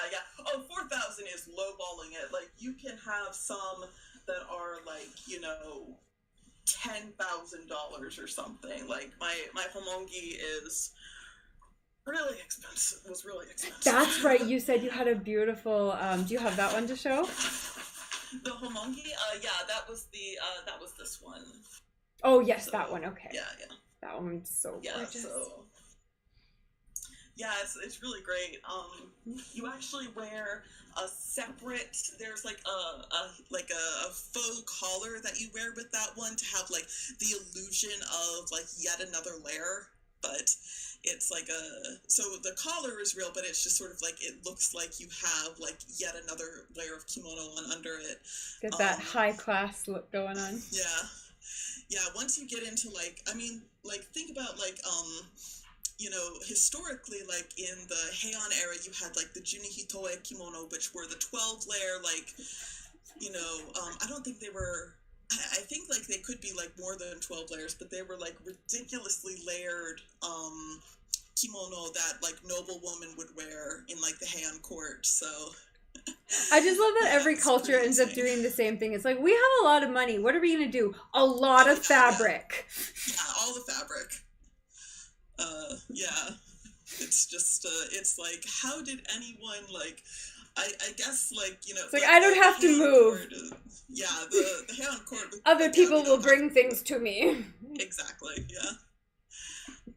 Oh, 4,000 is lowballing it. Like you can have some that are like, you know, $10,000 or something. Like my homongi is really expensive. Was really expensive. That's right. You said you had a beautiful. Do you have that one to show? The homongi? That was this one. Oh yes, so, that one. Okay. Yeah. That one's so gorgeous. Yeah, it's really great. You actually wear a separate. There's like a faux collar that you wear with that one to have like the illusion of like yet another layer. But it's like so the collar is real, but it's just sort of like it looks like you have like yet another layer of kimono on under it. Get that high class look going on. Yeah, yeah. Once you get into like, I mean, like think about like historically, like in the Heian era, you had like the Junihitoe kimono, which were the 12 layer, like, I don't think they were, I think like they could be like more than 12 layers, but they were like ridiculously layered kimono that like noblewoman would wear in like the Heian court. So I just love that yeah, every culture ends up doing the same thing. It's like, we have a lot of money. What are we going to do? A lot of fabric. Yeah, all the fabric. Yeah, it's just, it's like, how did anyone, like, I guess, like, it's like, I don't have to move. The Heian court. Other people will bring things to me. Exactly, yeah.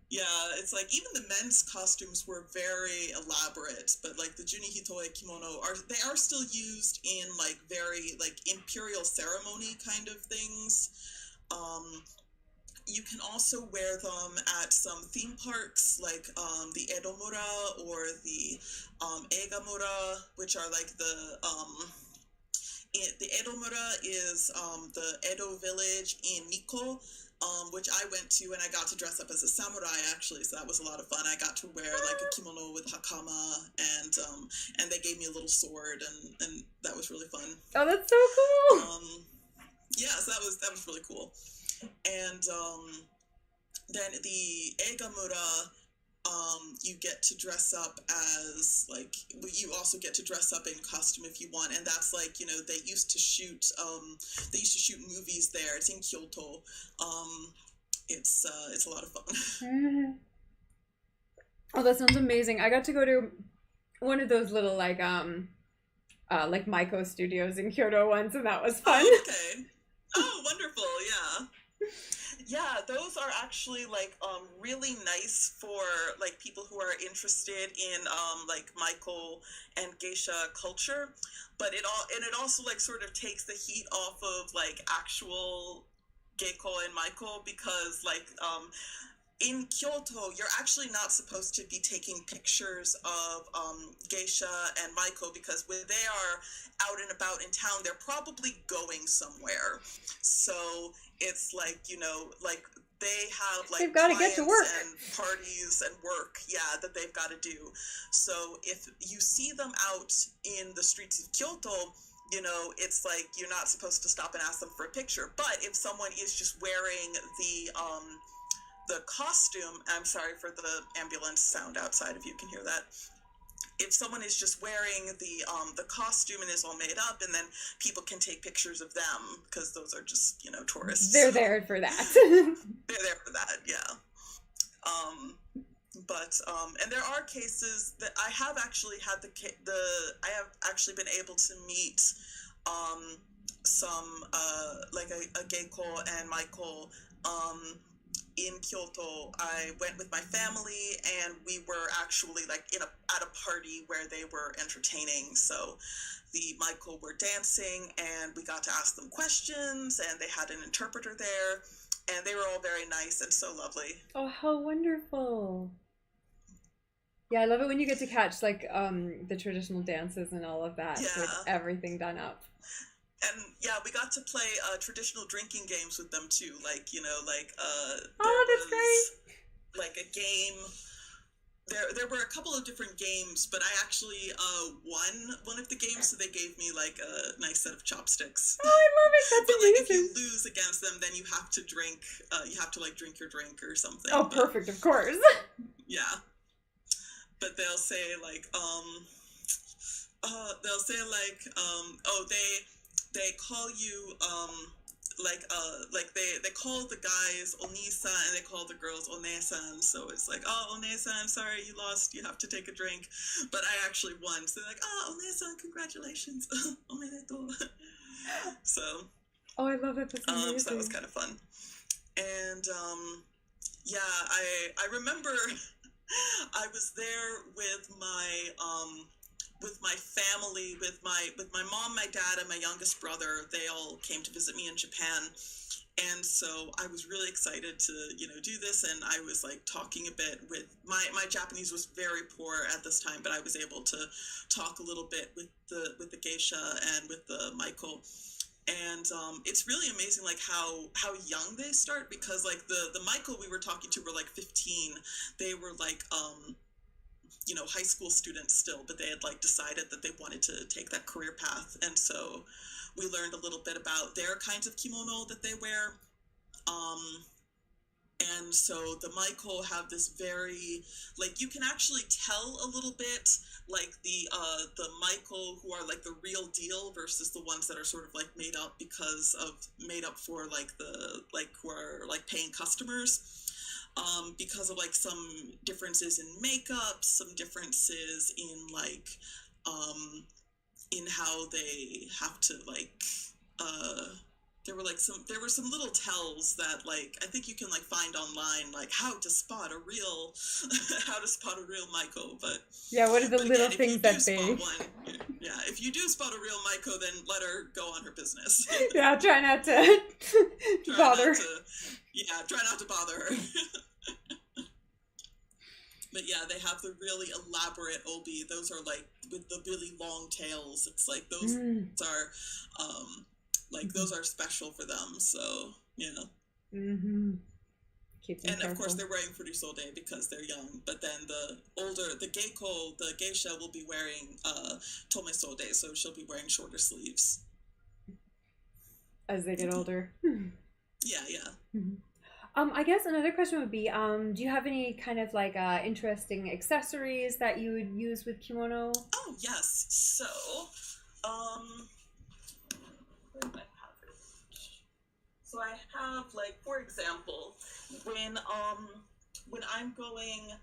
Yeah, it's like, even the men's costumes were very elaborate, but, like, the Junihitoe kimono, they are still used in, like, very, like, imperial ceremony kind of things. You can also wear them at some theme parks, like the Edomura or the Eigamura, which are like the Edomura is the Edo village in Nikko, which I went to, and I got to dress up as a samurai actually, so that was a lot of fun. I got to wear like a kimono with hakama, and they gave me a little sword, and that was really fun. Oh, that's so cool. Yeah, so that was really cool. And then the Eigamura, you get to dress up as, like, you also get to dress up in costume if you want, and that's like, they used to shoot movies there. It's in Kyoto. It's a lot of fun. Mm-hmm. Oh, that sounds amazing. I got to go to one of those little like Maiko studios in Kyoto once, and that was fun. Oh, okay. Oh, wonderful. Yeah. Yeah, those are actually like really nice for like people who are interested in like Maiko and geisha culture, but it also like sort of takes the heat off of like actual geiko and Maiko, because like in Kyoto, you're actually not supposed to be taking pictures of geisha and Maiko, because when they are out and about in town, they're probably going somewhere. So it's like, like they have like they've got to get to work and parties and work, that they've got to do. So if you see them out in the streets of Kyoto, it's like you're not supposed to stop and ask them for a picture. But if someone is just wearing the costume, I'm sorry for the ambulance sound outside if you can hear that. If someone is just wearing the costume and is all made up, and then people can take pictures of them, because those are just, tourists. They're there for that. They're there for that, yeah. But and there are cases that I have actually had I have actually been able to meet some like a geiko and Maiko in Kyoto. I went with my family, and we were actually like at a party where they were entertaining. So the Maiko were dancing, and we got to ask them questions, and they had an interpreter there, and they were all very nice and so lovely. Oh, how wonderful. Yeah, I love it when you get to catch like the traditional dances and all of that, with everything done up. And yeah, we got to play traditional drinking games with them too. Like, that's great. Like a game. There were a couple of different games, but I actually won one of the games, so they gave me like a nice set of chopsticks. Oh, I love it. That's but amazing. Like, if you lose against them, then you have to drink. You have to like drink your drink or something. Oh, perfect, of course. Yeah, but they'll say like they call you they call the guys Onisa, and they call the girls Onesan, so it's like, oh, Onesan, sorry you lost, you have to take a drink, but I actually won, so they're like, oh, Onesan, congratulations. Omedetou. So I love it. That's amazing. so that was kind of fun. And I remember I was there with my family, with my mom, my dad, and my youngest brother. They all came to visit me in Japan. And so I was really excited to, do this. And I was like talking a bit with my Japanese was very poor at this time, but I was able to talk a little bit with the geisha and with the maiko. And it's really amazing, like how young they start, because like the maiko we were talking to were like 15. They were like, high school students still, but they had like decided that they wanted to take that career path. And so we learned a little bit about their kinds of kimono that they wear. And so the maiko have this very, like, you can actually tell a little bit, like the maiko who are like the real deal versus the ones that are sort of like made up for like the, like, who are like paying customers. Because of like some differences in makeup, some differences in like, in how they have to like, there were some little tells that like I think you can like find online, like how to spot a real maiko. But yeah, what are the little things that they if you do spot a real maiko, then let her go on her business. Yeah, try not to bother. Try not to bother her. But yeah, they have the really elaborate obi. Those are like with the really long tails. It's like those are those are special for them. So Mm-hmm. And of course they're wearing furusode because they're young. But then the geisha will be wearing tomesode, so she'll be wearing shorter sleeves as they get older. Yeah. Mm-hmm. I guess another question would be, do you have any kind of like interesting accessories that you would use with kimono? Oh yes. So, where do I have it? So I have, like, for example, when I'm going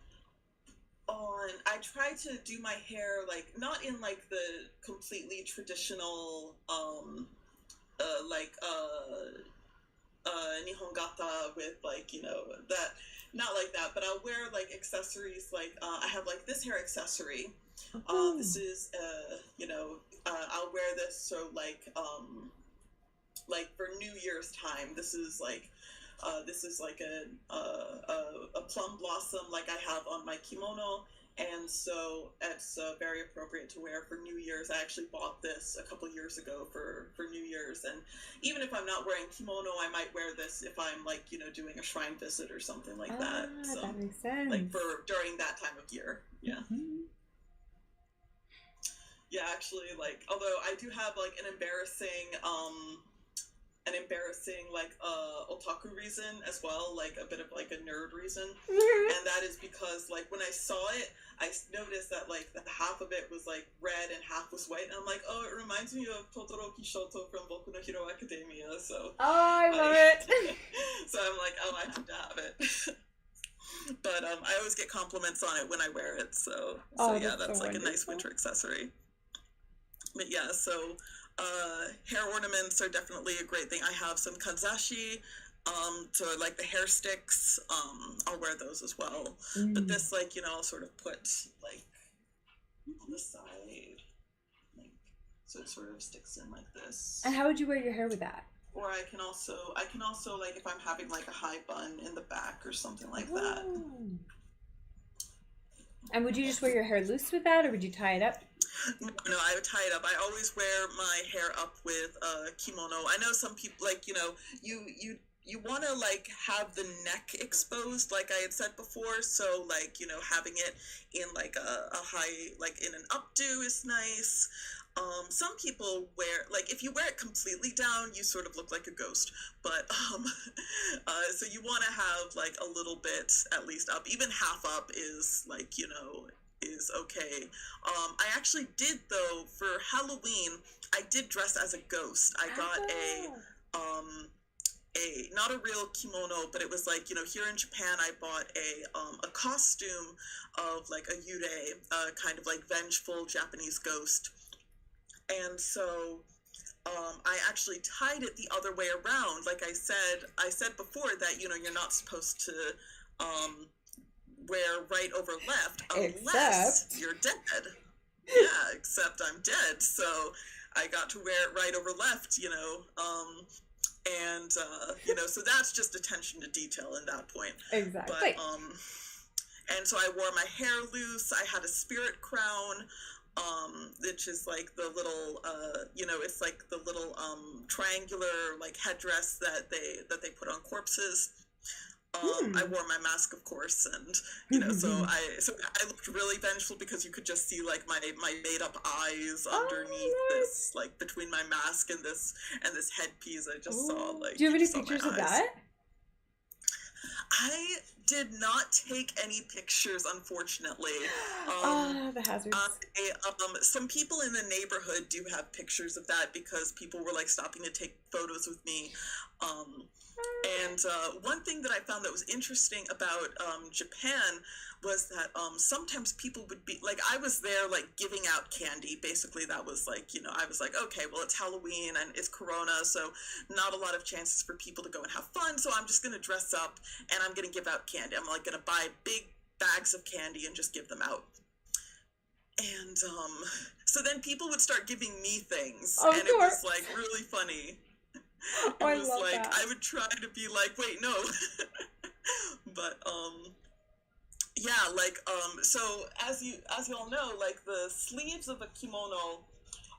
on, I try to do my hair like not in like the completely traditional nihongata with like that, not like that, but I'll wear like accessories like I have like this hair accessory. This is I'll wear this, so like for New Year's time, this is like a plum blossom like I have on my kimono. And so it's very appropriate to wear for New Year's. I actually bought this a couple years ago for New Year's. And even if I'm not wearing kimono, I might wear this if I'm like, doing a shrine visit or something like that. So, that makes sense. Like during that time of year. Yeah. Mm-hmm. Yeah, actually, like, although I do have like an embarrassing like otaku reason as well, like a bit of like a nerd reason. And that is because like when I saw it, I noticed that like the half of it was like red and half was white, and I'm like, oh, it reminds me of Todoroki Shoto from Boku no Hero Academia. So I love it. So I'm like, oh, I have to have it. But I always get compliments on it when I wear it, so yeah, that's so like wonderful. A nice winter accessory. But yeah, so hair ornaments are definitely a great thing. I have some kanzashi, so like the hair sticks, I'll wear those as well. But this, like, I'll sort of put like on the side, like, so it sort of sticks in like this. And how would you wear your hair with that? Or I can also like if I'm having like a high bun in the back or something like that. And would you just wear your hair loose with that, or would you tie it up? No, I would tie it up. I always wear my hair up with kimono. I know some people, like, you want to like have the neck exposed, like I had said before. So like, having it in like a high, like in an updo is nice. Some people wear, like, if you wear it completely down, you sort of look like a ghost. But so you want to have like a little bit at least up. Even half up is like, is okay. I actually did, though, for Halloween, I did dress as a ghost. I got a not a real kimono, but it was like, here in Japan, I bought a costume of like a yurei, kind of like vengeful Japanese ghost. And so I actually tied it the other way around. Like I said before that, you're not supposed to wear right over left unless Except... you're dead. Yeah, except I'm dead, so I got to wear it right over left, you know, and you know, so that's just attention to detail in that point. Exactly. But and so I wore my hair loose. I had a spirit crown, which is like the little, you know, it's like the little triangular like headdress that they put on corpses. I wore my mask, of course, and you know, so I looked really vengeful because you could just see like my made up eyes underneath this, like between my mask and this headpiece. I just saw like. Do you have any pictures of that? I did not take any pictures, unfortunately. The hazards. Some people in the neighborhood do have pictures of that because people were like stopping to take photos with me. And one thing that I found that was interesting about Japan was that sometimes people would be like, I was there like giving out candy. Basically, that was like, you know, I was like, okay, well, it's Halloween and it's Corona, so not a lot of chances for people to go and have fun. So I'm just going to dress up and I'm going to give out candy. I'm like going to buy big bags of candy and just give them out. And so then people would start giving me things, and it was like really funny. I love like that. I would try to be like, wait, no. But yeah, like so as you all know, like the sleeves of a kimono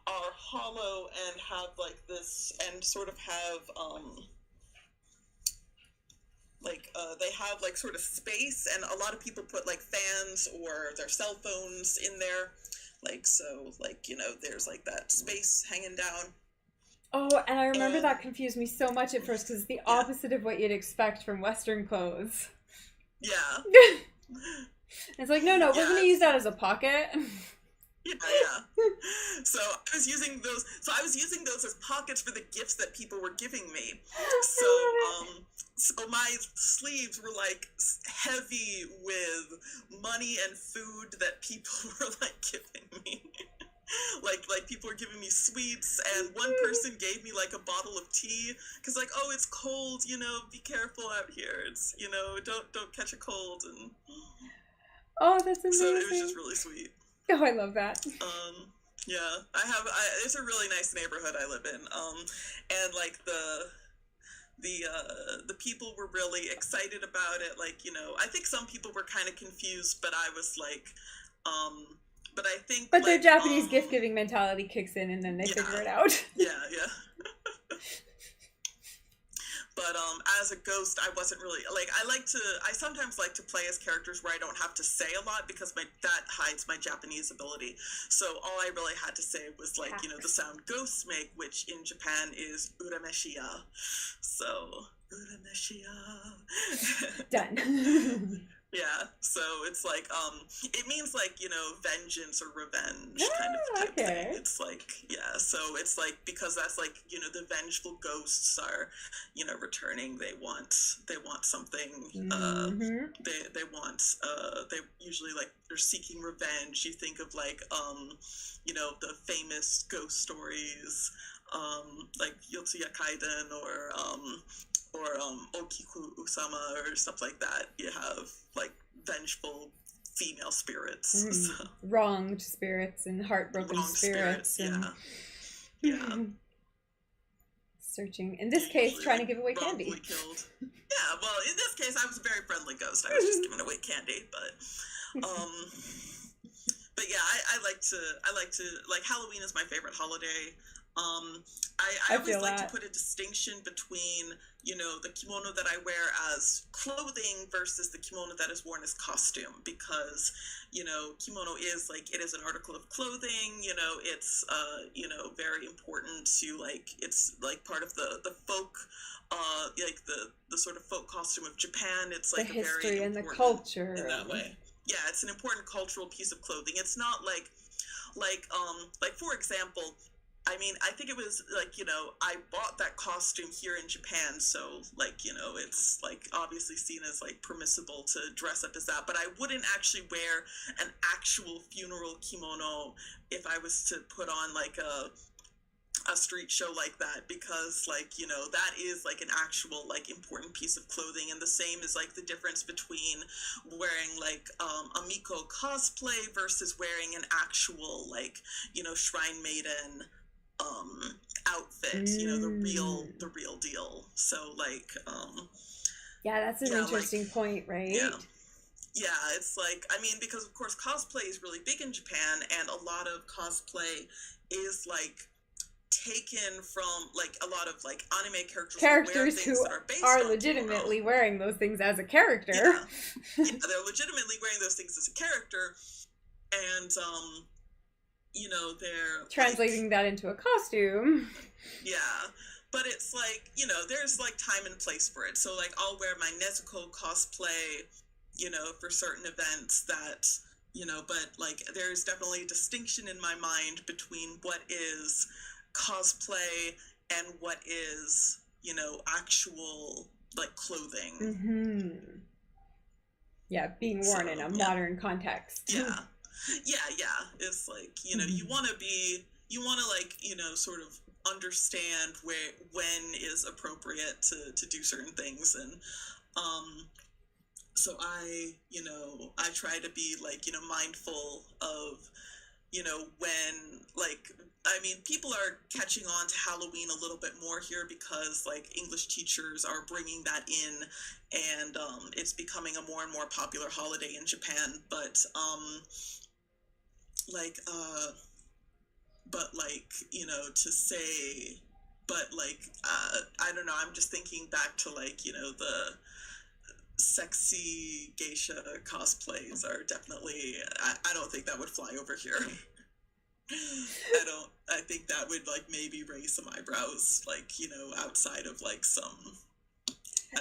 are hollow and have like this, and sort of have they have like sort of space, and a lot of people put like fans or their cell phones in there, like, so like, you know, there's like that space hanging down. Oh, and I remember that confused me so much at first because it's the opposite of what you'd expect from Western clothes. Yeah. It's like, no, we're going to use that as a pocket. Yeah. So I was using those as pockets for the gifts that people were giving me. So my sleeves were like heavy with money and food that people were like giving me. like people were giving me sweets, and one person gave me like a bottle of tea because like, oh, it's cold, you know, be careful out here, it's, you know, don't catch a cold. And oh, that's amazing. So it was just really sweet. Oh, I love that. Yeah, it's a really nice neighborhood I live in, and like the people were really excited about it. Like, you know, I think some people were kind of confused, but I was like, but I think... But their Japanese gift-giving mentality kicks in, and then they figure it out. Yeah. But as a ghost, I wasn't really... Like, I sometimes like to play as characters where I don't have to say a lot, because that hides my Japanese ability. So all I really had to say was, like, you know, the sound ghosts make, which in Japan is urameshiya. So, urameshiya. Done. Yeah, so it's like, it means like, you know, vengeance or revenge kind of type thing. It's like, yeah, so it's like, because that's like, you know, the vengeful ghosts are, you know, returning. They want something, they usually like, they're seeking revenge. You think of like, you know, the famous ghost stories, like Yotsuya Kaiden or Okiku Usama or stuff like that. You have like vengeful female spirits, so. Wronged spirits and heartbroken spirits. And... Yeah. Searching. In this case, trying to give away candy. Killed. Yeah, well, in this case, I was a very friendly ghost. I was just giving away candy, but yeah, I like to like Halloween is my favorite holiday. I always like to put a distinction between, you know, the kimono that I wear as clothing versus the kimono that is worn as costume, because, you know, kimono is like, it is an article of clothing, you know, it's, you know, very important to like, it's like part of the folk, like the sort of folk costume of Japan. It's like the a history very and the culture in that way. Yeah, it's an important cultural piece of clothing. It's not like for example, I mean, I think it was like, you know, I bought that costume here in Japan, so like, you know, it's like obviously seen as like permissible to dress up as that, but I wouldn't actually wear an actual funeral kimono if I was to put on like a street show like that, because like, you know, that is like an actual like important piece of clothing. And the same is like the difference between wearing like a Miko cosplay versus wearing an actual like, you know, Shrine Maiden outfit, you know, the real deal. So like yeah, that's an interesting point, right? Yeah, it's like, I mean, because of course cosplay is really big in Japan, and a lot of cosplay is like taken from like a lot of like anime characters who are legitimately kimono. wearing those things as a character. Yeah, they're legitimately wearing those things as a character, and you know, they're translating that into a costume. Yeah, but it's like, you know, there's like time and place for it. So like I'll wear my Nezuko cosplay, you know, for certain events that, you know, but like there's definitely a distinction in my mind between what is cosplay and what is, you know, actual like clothing. Yeah, being worn in a modern context. Yeah. It's like, you know, you want to like, you know, sort of understand when is appropriate to do certain things. And so I try to be like, you know, mindful of, you know, when like, I mean, people are catching on to Halloween a little bit more here because like English teachers are bringing that in, and it's becoming a more and more popular holiday in Japan. But you know, to say, but like, I don't know, I'm just thinking back to like, you know, the sexy geisha cosplays are definitely, I don't think that would fly over here. I think that would like maybe raise some eyebrows, like, you know, outside of like some,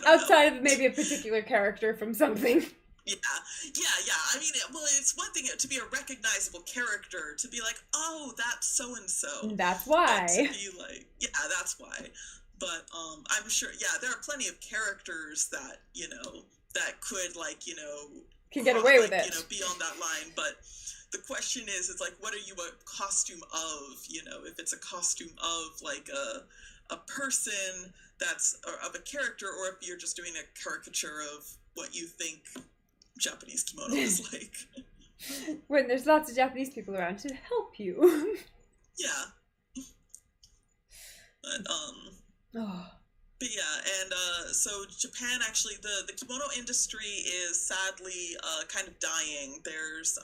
outside of maybe a particular character from something. Yeah. I mean, well, it's one thing to be a recognizable character, to be like, oh, that's so and so. That's why. To be like, yeah, that's why. But I'm sure, yeah, there are plenty of characters that, you know, that could like, you know, can get away with like, it. You know, be on that line. But the question is, it's like, what are you a costume of? You know, if it's a costume of like a person that's of a character, or if you're just doing a caricature of what you think Japanese kimono is like. When there's lots of Japanese people around to help you. Yeah. But but yeah, and so Japan, actually, the kimono industry is sadly kind of dying. There's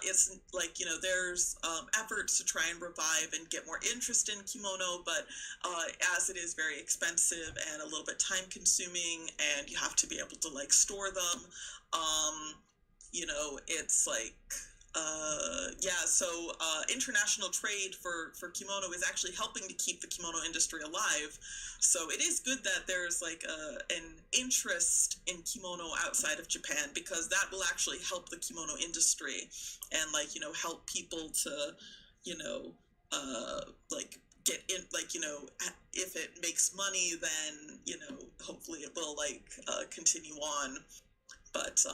it's like, you know, there's efforts to try and revive and get more interest in kimono, but as it is very expensive and a little bit time consuming, and you have to be able to like store them, you know, it's like so international trade for kimono is actually helping to keep the kimono industry alive. So it is good that there's like an interest in kimono outside of Japan, because that will actually help the kimono industry and like, you know, help people to, you know, like get in, like, you know, if it makes money, then, you know, hopefully it will like continue on. But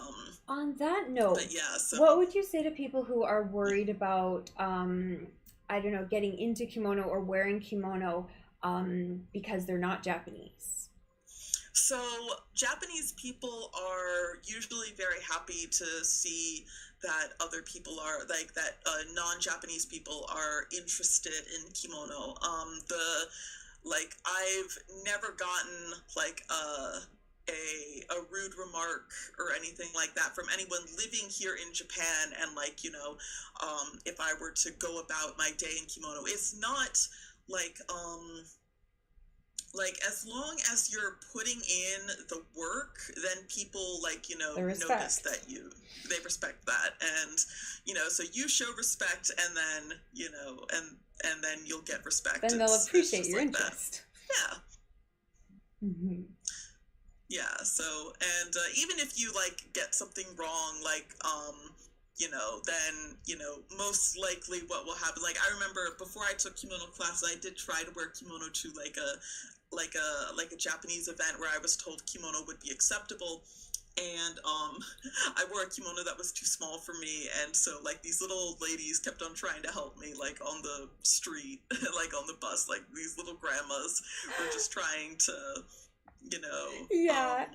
on that note, but yeah, so what would you say to people who are worried about I don't know, getting into kimono or wearing kimono because they're not Japanese? So Japanese people are usually very happy to see that other people are like that non-Japanese people are interested in kimono. I've never gotten like a rude remark or anything like that from anyone living here in Japan. And like, you know, if I were to go about my day in kimono, it's not like as long as you're putting in the work, then people like, you know, notice that they respect that. And, you know, so you show respect, and then, you know, and then you'll get respect. Then they'll appreciate your interest. That. Yeah. Yeah, so, and even if you, like, get something wrong, like, you know, then, you know, most likely what will happen, like, I remember before I took kimono classes, I did try to wear kimono to, like a Japanese event where I was told kimono would be acceptable, and I wore a kimono that was too small for me, and so like these little ladies kept on trying to help me, like on the street, like on the bus, like these little grandmas were just trying to, you know, Yeah.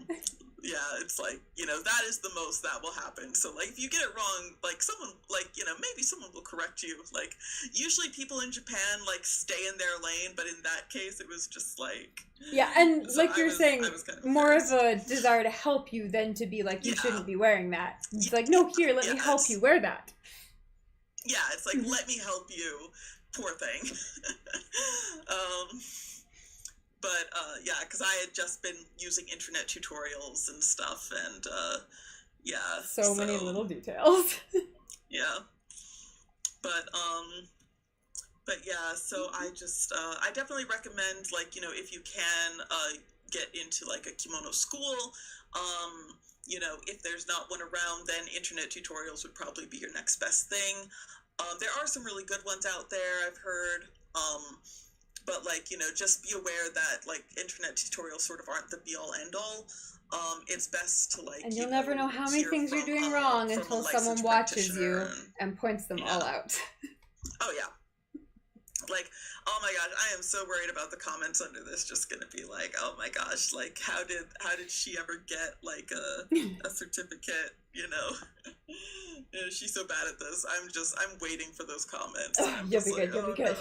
yeah, it's like, you know, that is the most that will happen. So like if you get it wrong, like someone, like, you know, maybe someone will correct you. Like usually people in Japan like stay in their lane, but in that case it was just like, Yeah, and so like you're saying, kind of more of embarrassed. a desire to help you than to be like, you Yeah. shouldn't be wearing that. It's like, no, here, let me help Yes. you wear that. Yeah, it's like, let me help you, poor thing. But yeah, because I had just been using internet tutorials and stuff, and yeah. So many little details. Yeah. But yeah, so I just I definitely recommend, like, you know, if you can get into like a kimono school. You know, if there's not one around, then internet tutorials would probably be your next best thing. There are some really good ones out there, I've heard. But like, you know, just be aware that like internet tutorials sort of aren't the be all end all. It's best to like, And you'll never know how many things you're doing wrong until someone watches you and points them all out. Oh yeah. Like, oh my gosh, I am so worried about the comments under this. Just gonna be like, oh my gosh, like how did she ever get like a certificate? You know, you know, she's so bad at this. I'm waiting for those comments. You'll be good. You'll be good.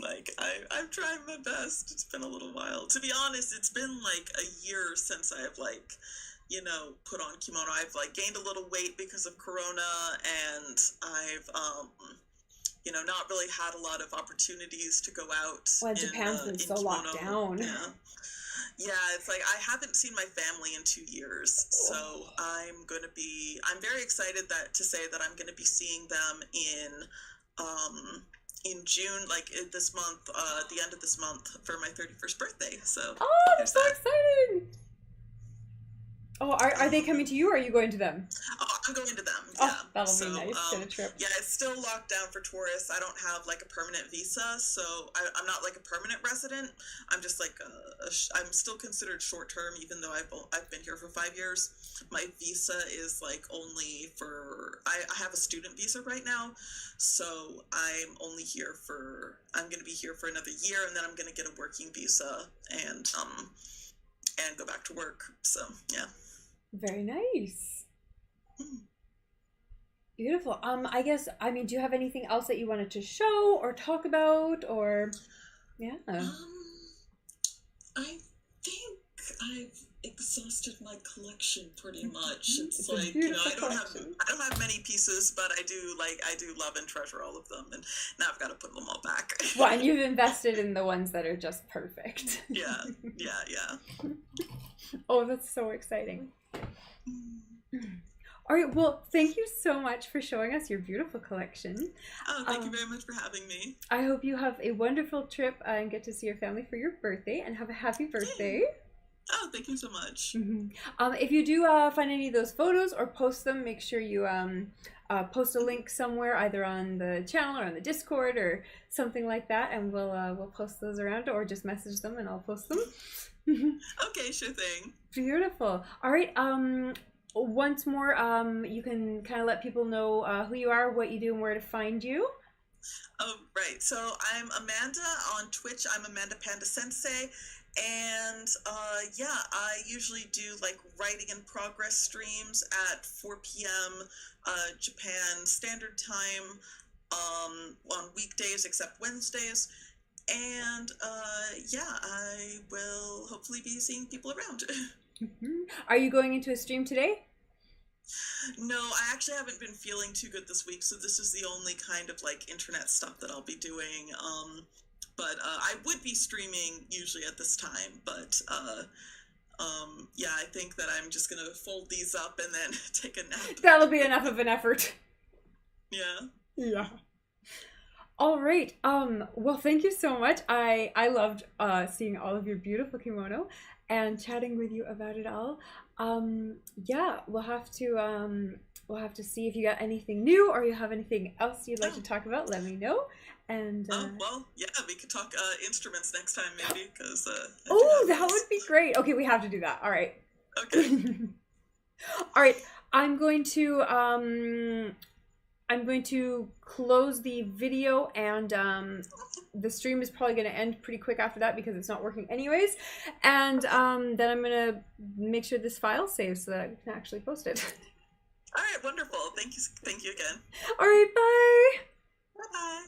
Like I'm trying my best. It's been a little while. To be honest, it's been like a year since I've like, you know, put on kimono. I've like gained a little weight because of Corona, and I've you know, not really had a lot of opportunities to go out. Well, Japan's been so locked down. Yeah, it's like I haven't seen my family in 2 years, so I'm very excited to say that I'm gonna be seeing them in June, like this month, the end of this month, for my 31st birthday. So that's so exciting! Oh, are they coming to you, or are you going to them? Oh, I'm going to them. Yeah. Oh, that'll be nice. Get a trip. Yeah, it's still locked down for tourists. I don't have like a permanent visa, so I'm not like a permanent resident. I'm just like I'm still considered short term, even though I've been here for 5 years. My visa is like only for I have a student visa right now, so I'm going to be here for another year, and then I'm going to get a working visa and go back to work. So yeah. Very nice. Beautiful. I guess, I mean, do you have anything else that you wanted to show or talk about, or yeah? I think I've exhausted my collection pretty much. It's a like, you know, I collection. don't have many pieces, but I do love and treasure all of them, and now I've got to put them all back. Well, and you've invested in the ones that are just perfect. Yeah. Oh, that's so exciting. All right, well, thank you so much for showing us your beautiful collection. Oh, thank you very much for having me. I hope you have a wonderful trip and get to see your family for your birthday, and have a happy birthday. Oh, thank you so much. If you do find any of those photos or post them, make sure you post a link somewhere, either on the channel or on the Discord or something like that, and we'll post those around, or just message them and I'll post them. Okay, sure thing. Beautiful. All right. Once more, you can kind of let people know who you are, what you do, and where to find you. Oh, right. So I'm Amanda on Twitch. I'm Amanda Panda Sensei. And yeah, I usually do like writing in progress streams at 4 p.m. Japan Standard Time on weekdays except Wednesdays. And yeah, I will hopefully be seeing people around. Are you going into a stream today? No, I actually haven't been feeling too good this week, so this is the only kind of like internet stuff that I'll be doing. But I would be streaming usually at this time, but yeah, I think that I'm just gonna fold these up and then take a nap. That'll be enough of an effort. Yeah. All right. Well, thank you so much. I loved seeing all of your beautiful kimono and chatting with you about it all. Yeah, we'll have to we'll have to see if you got anything new or you have anything else you'd like to talk about. Let me know. And well, yeah, we could talk instruments next time maybe, because that would be great. Okay, we have to do that. All right. Okay. All right. I'm going to close the video, and the stream is probably going to end pretty quick after that because it's not working anyways. And then I'm going to make sure this file saves so that I can actually post it. All right, wonderful. Thank you again. All right, bye. Bye-bye.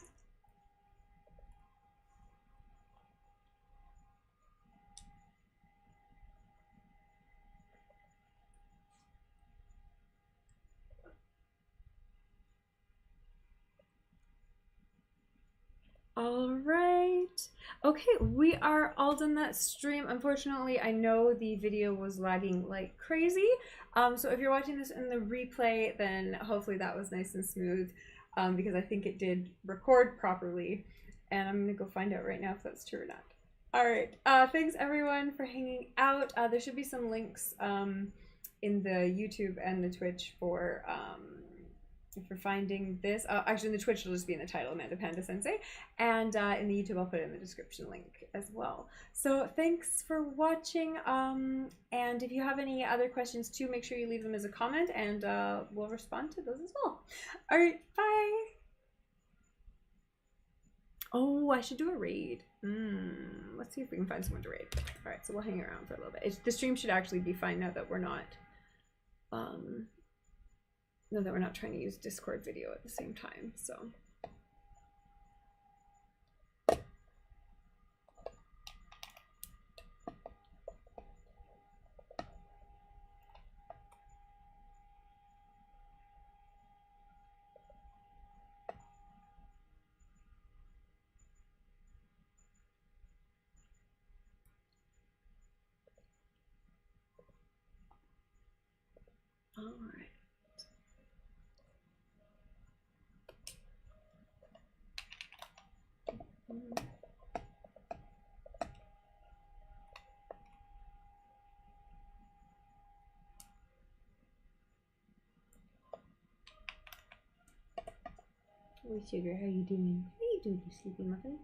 All right. Okay, we are all done that stream. Unfortunately, I know the video was lagging like crazy. So if you're watching this in the replay, then hopefully that was nice and smooth, because I think it did record properly. And I'm gonna go find out right now if that's true or not. All right. Thanks everyone for hanging out. There should be some links in the YouTube and the Twitch for finding this. Actually, in the Twitch, it'll just be in the title, Amanda Panda Sensei, and in the YouTube, I'll put it in the description link as well. So thanks for watching, and if you have any other questions too, make sure you leave them as a comment, and we'll respond to those as well. All right, bye. Oh, I should do a raid. Let's see if we can find someone to raid. All right, so we'll hang around for a little bit. The stream should actually be fine now that we're not trying to use Discord video at the same time, so. All right. Hey sugar, how you doing? How you doing, you sleepy muffin?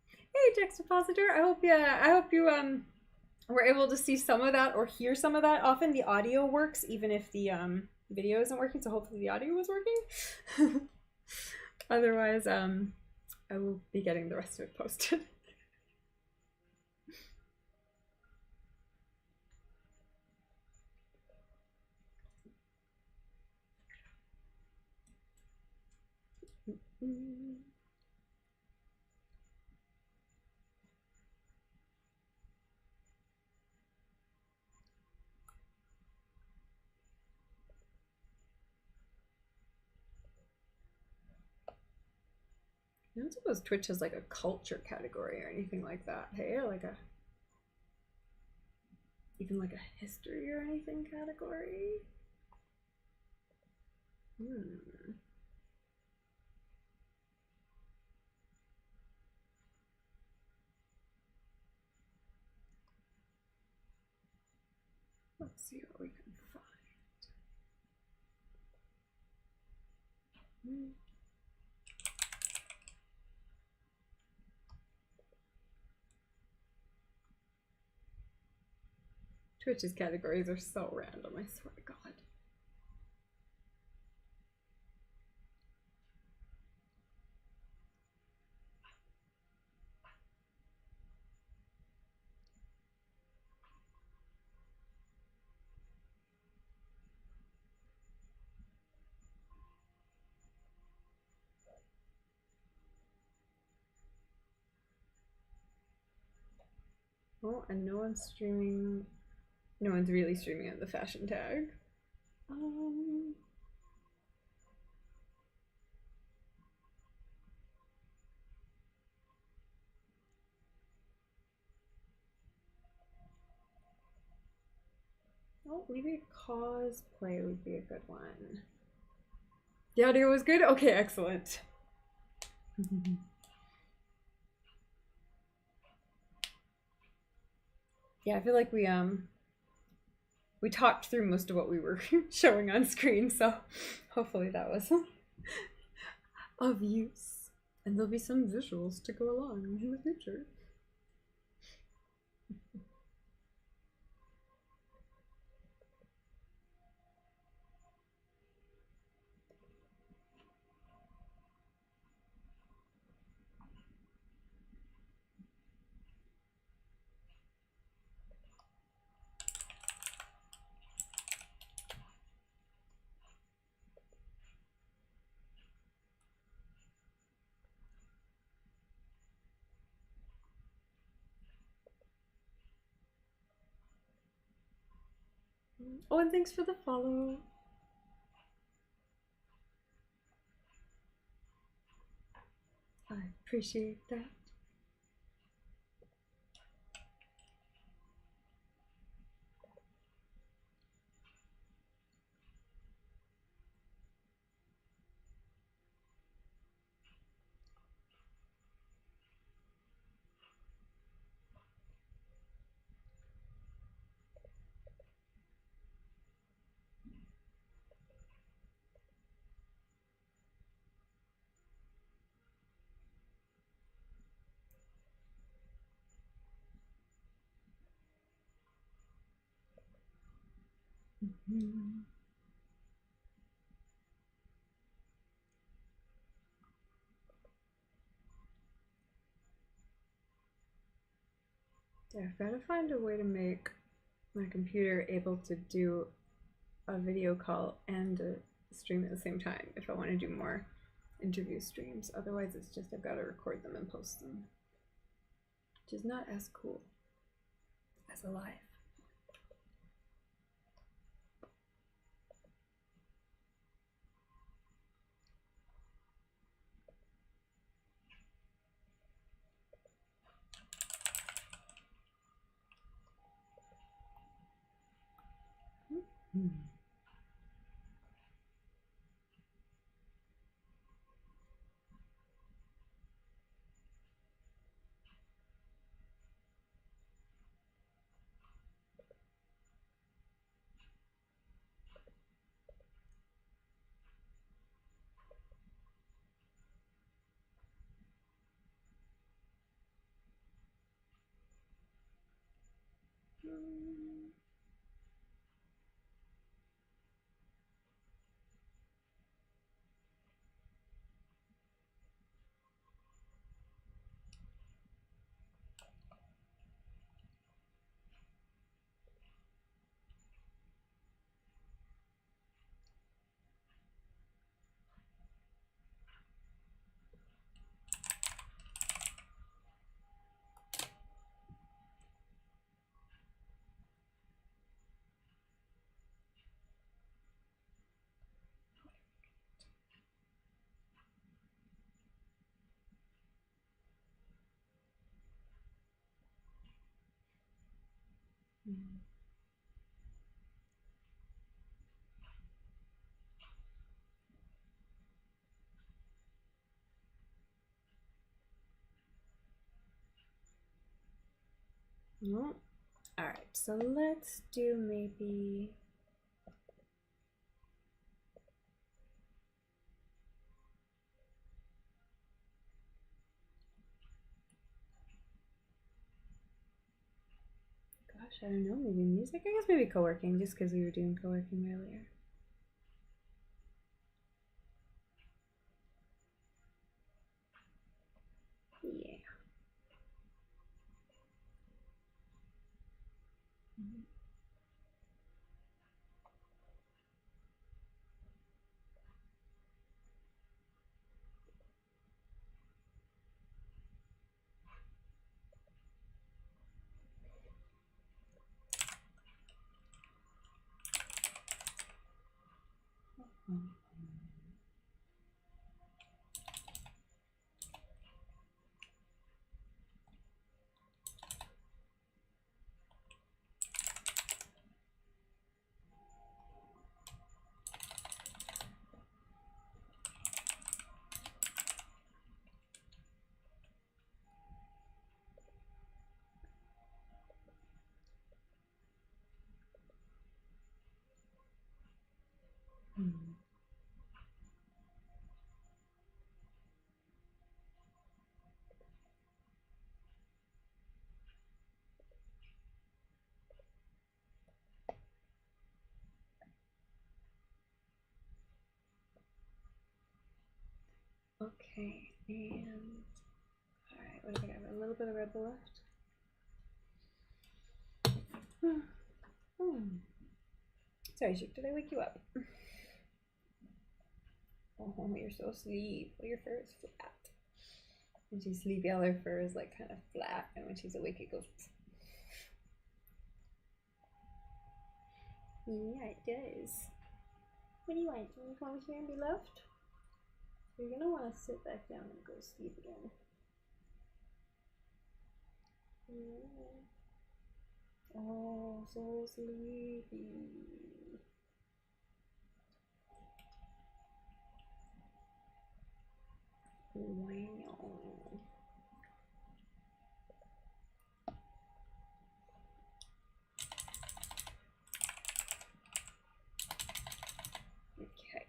Hey Juxtapositor, I hope you were able to see some of that or hear some of that. Often the audio works even if the video isn't working, so hopefully the audio was working. Otherwise, I will be getting the rest of it posted. I don't suppose Twitch has like a culture category or anything like that, hey? Or like even like a history or anything category? Let's see what we can find. Twitch's categories are so random, I swear to God. Oh, and no one's streaming. No one's really streaming at the fashion tag. Oh, maybe a cosplay would be a good one. The audio was good? Okay, excellent. Yeah, I feel like we we talked through most of what we were showing on screen, so hopefully that was of use. And there'll be some visuals to go along in the future. Oh, and thanks for the follow. I appreciate that. Yeah, I've got to find a way to make my computer able to do a video call and a stream at the same time if I want to do more interview streams. Otherwise, it's just I've got to record them and post them, which is not as cool as a live. No. All right, so let's do maybe. Gosh, I don't know, maybe music? I guess maybe co-working, just because we were doing co-working earlier. Yeah. Okay, and alright, what do I got? A little bit of red left. Sorry, Sheik, did I wake you up? Oh, you're so asleep. Well, your fur is flat. When she's sleepy, all her fur is like kind of flat, and when she's awake, it goes. Yeah, it does. What do you want? Do you want to come here and be loved? You're gonna want to sit back down and go sleep again. Yeah. Oh, so sleepy. Wow. Okay.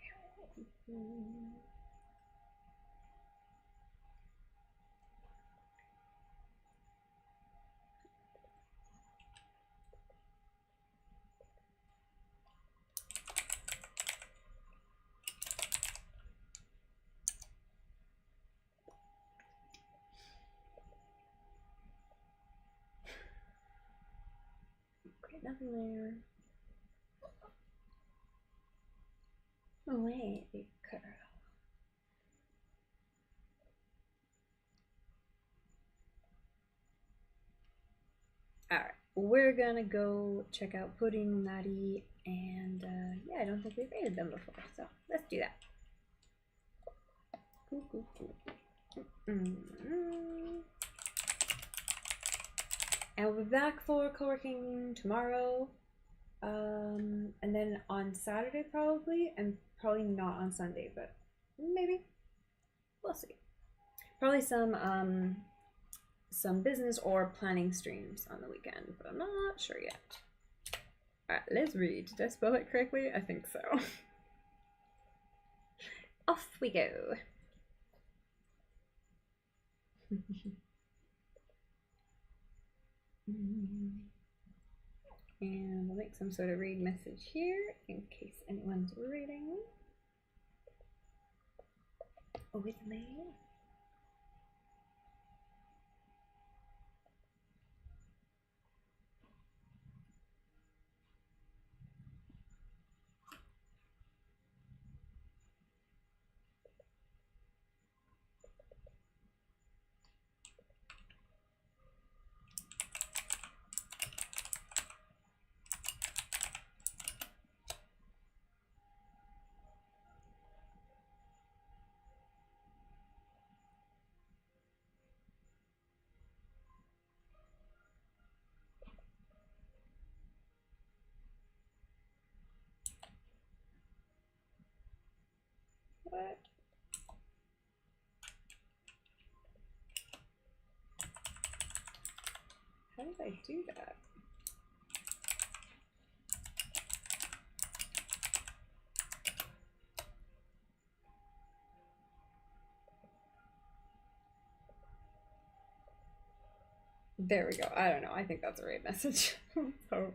Okay, nothing there. Oh wait, Karl. Alright, we're gonna go check out Pudding, Maddie, and yeah, I don't think we've raided them before, so let's do that. Cool. And we'll be back for co-working tomorrow, and then on Saturday probably, and probably not on Sunday, but maybe. We'll see. Probably some business or planning streams on the weekend, but I'm not sure yet. Alright, let's read. Did I spell it correctly? I think so. Off we go. And we'll make some sort of read message here in case anyone's reading. With me. What? How did I do that? There we go. I don't know. I think that's a right message. So.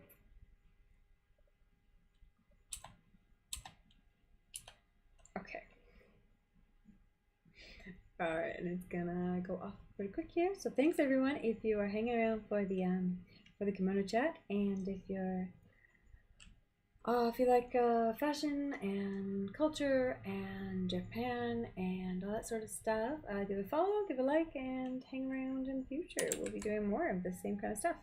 Okay. Alright, and it's gonna go off pretty quick here. So thanks everyone if you are hanging around for the Kimono Chat, and if you're if you like fashion and culture and Japan and all that sort of stuff, give a follow, give a like, and hang around in the future. We'll be doing more of the same kind of stuff.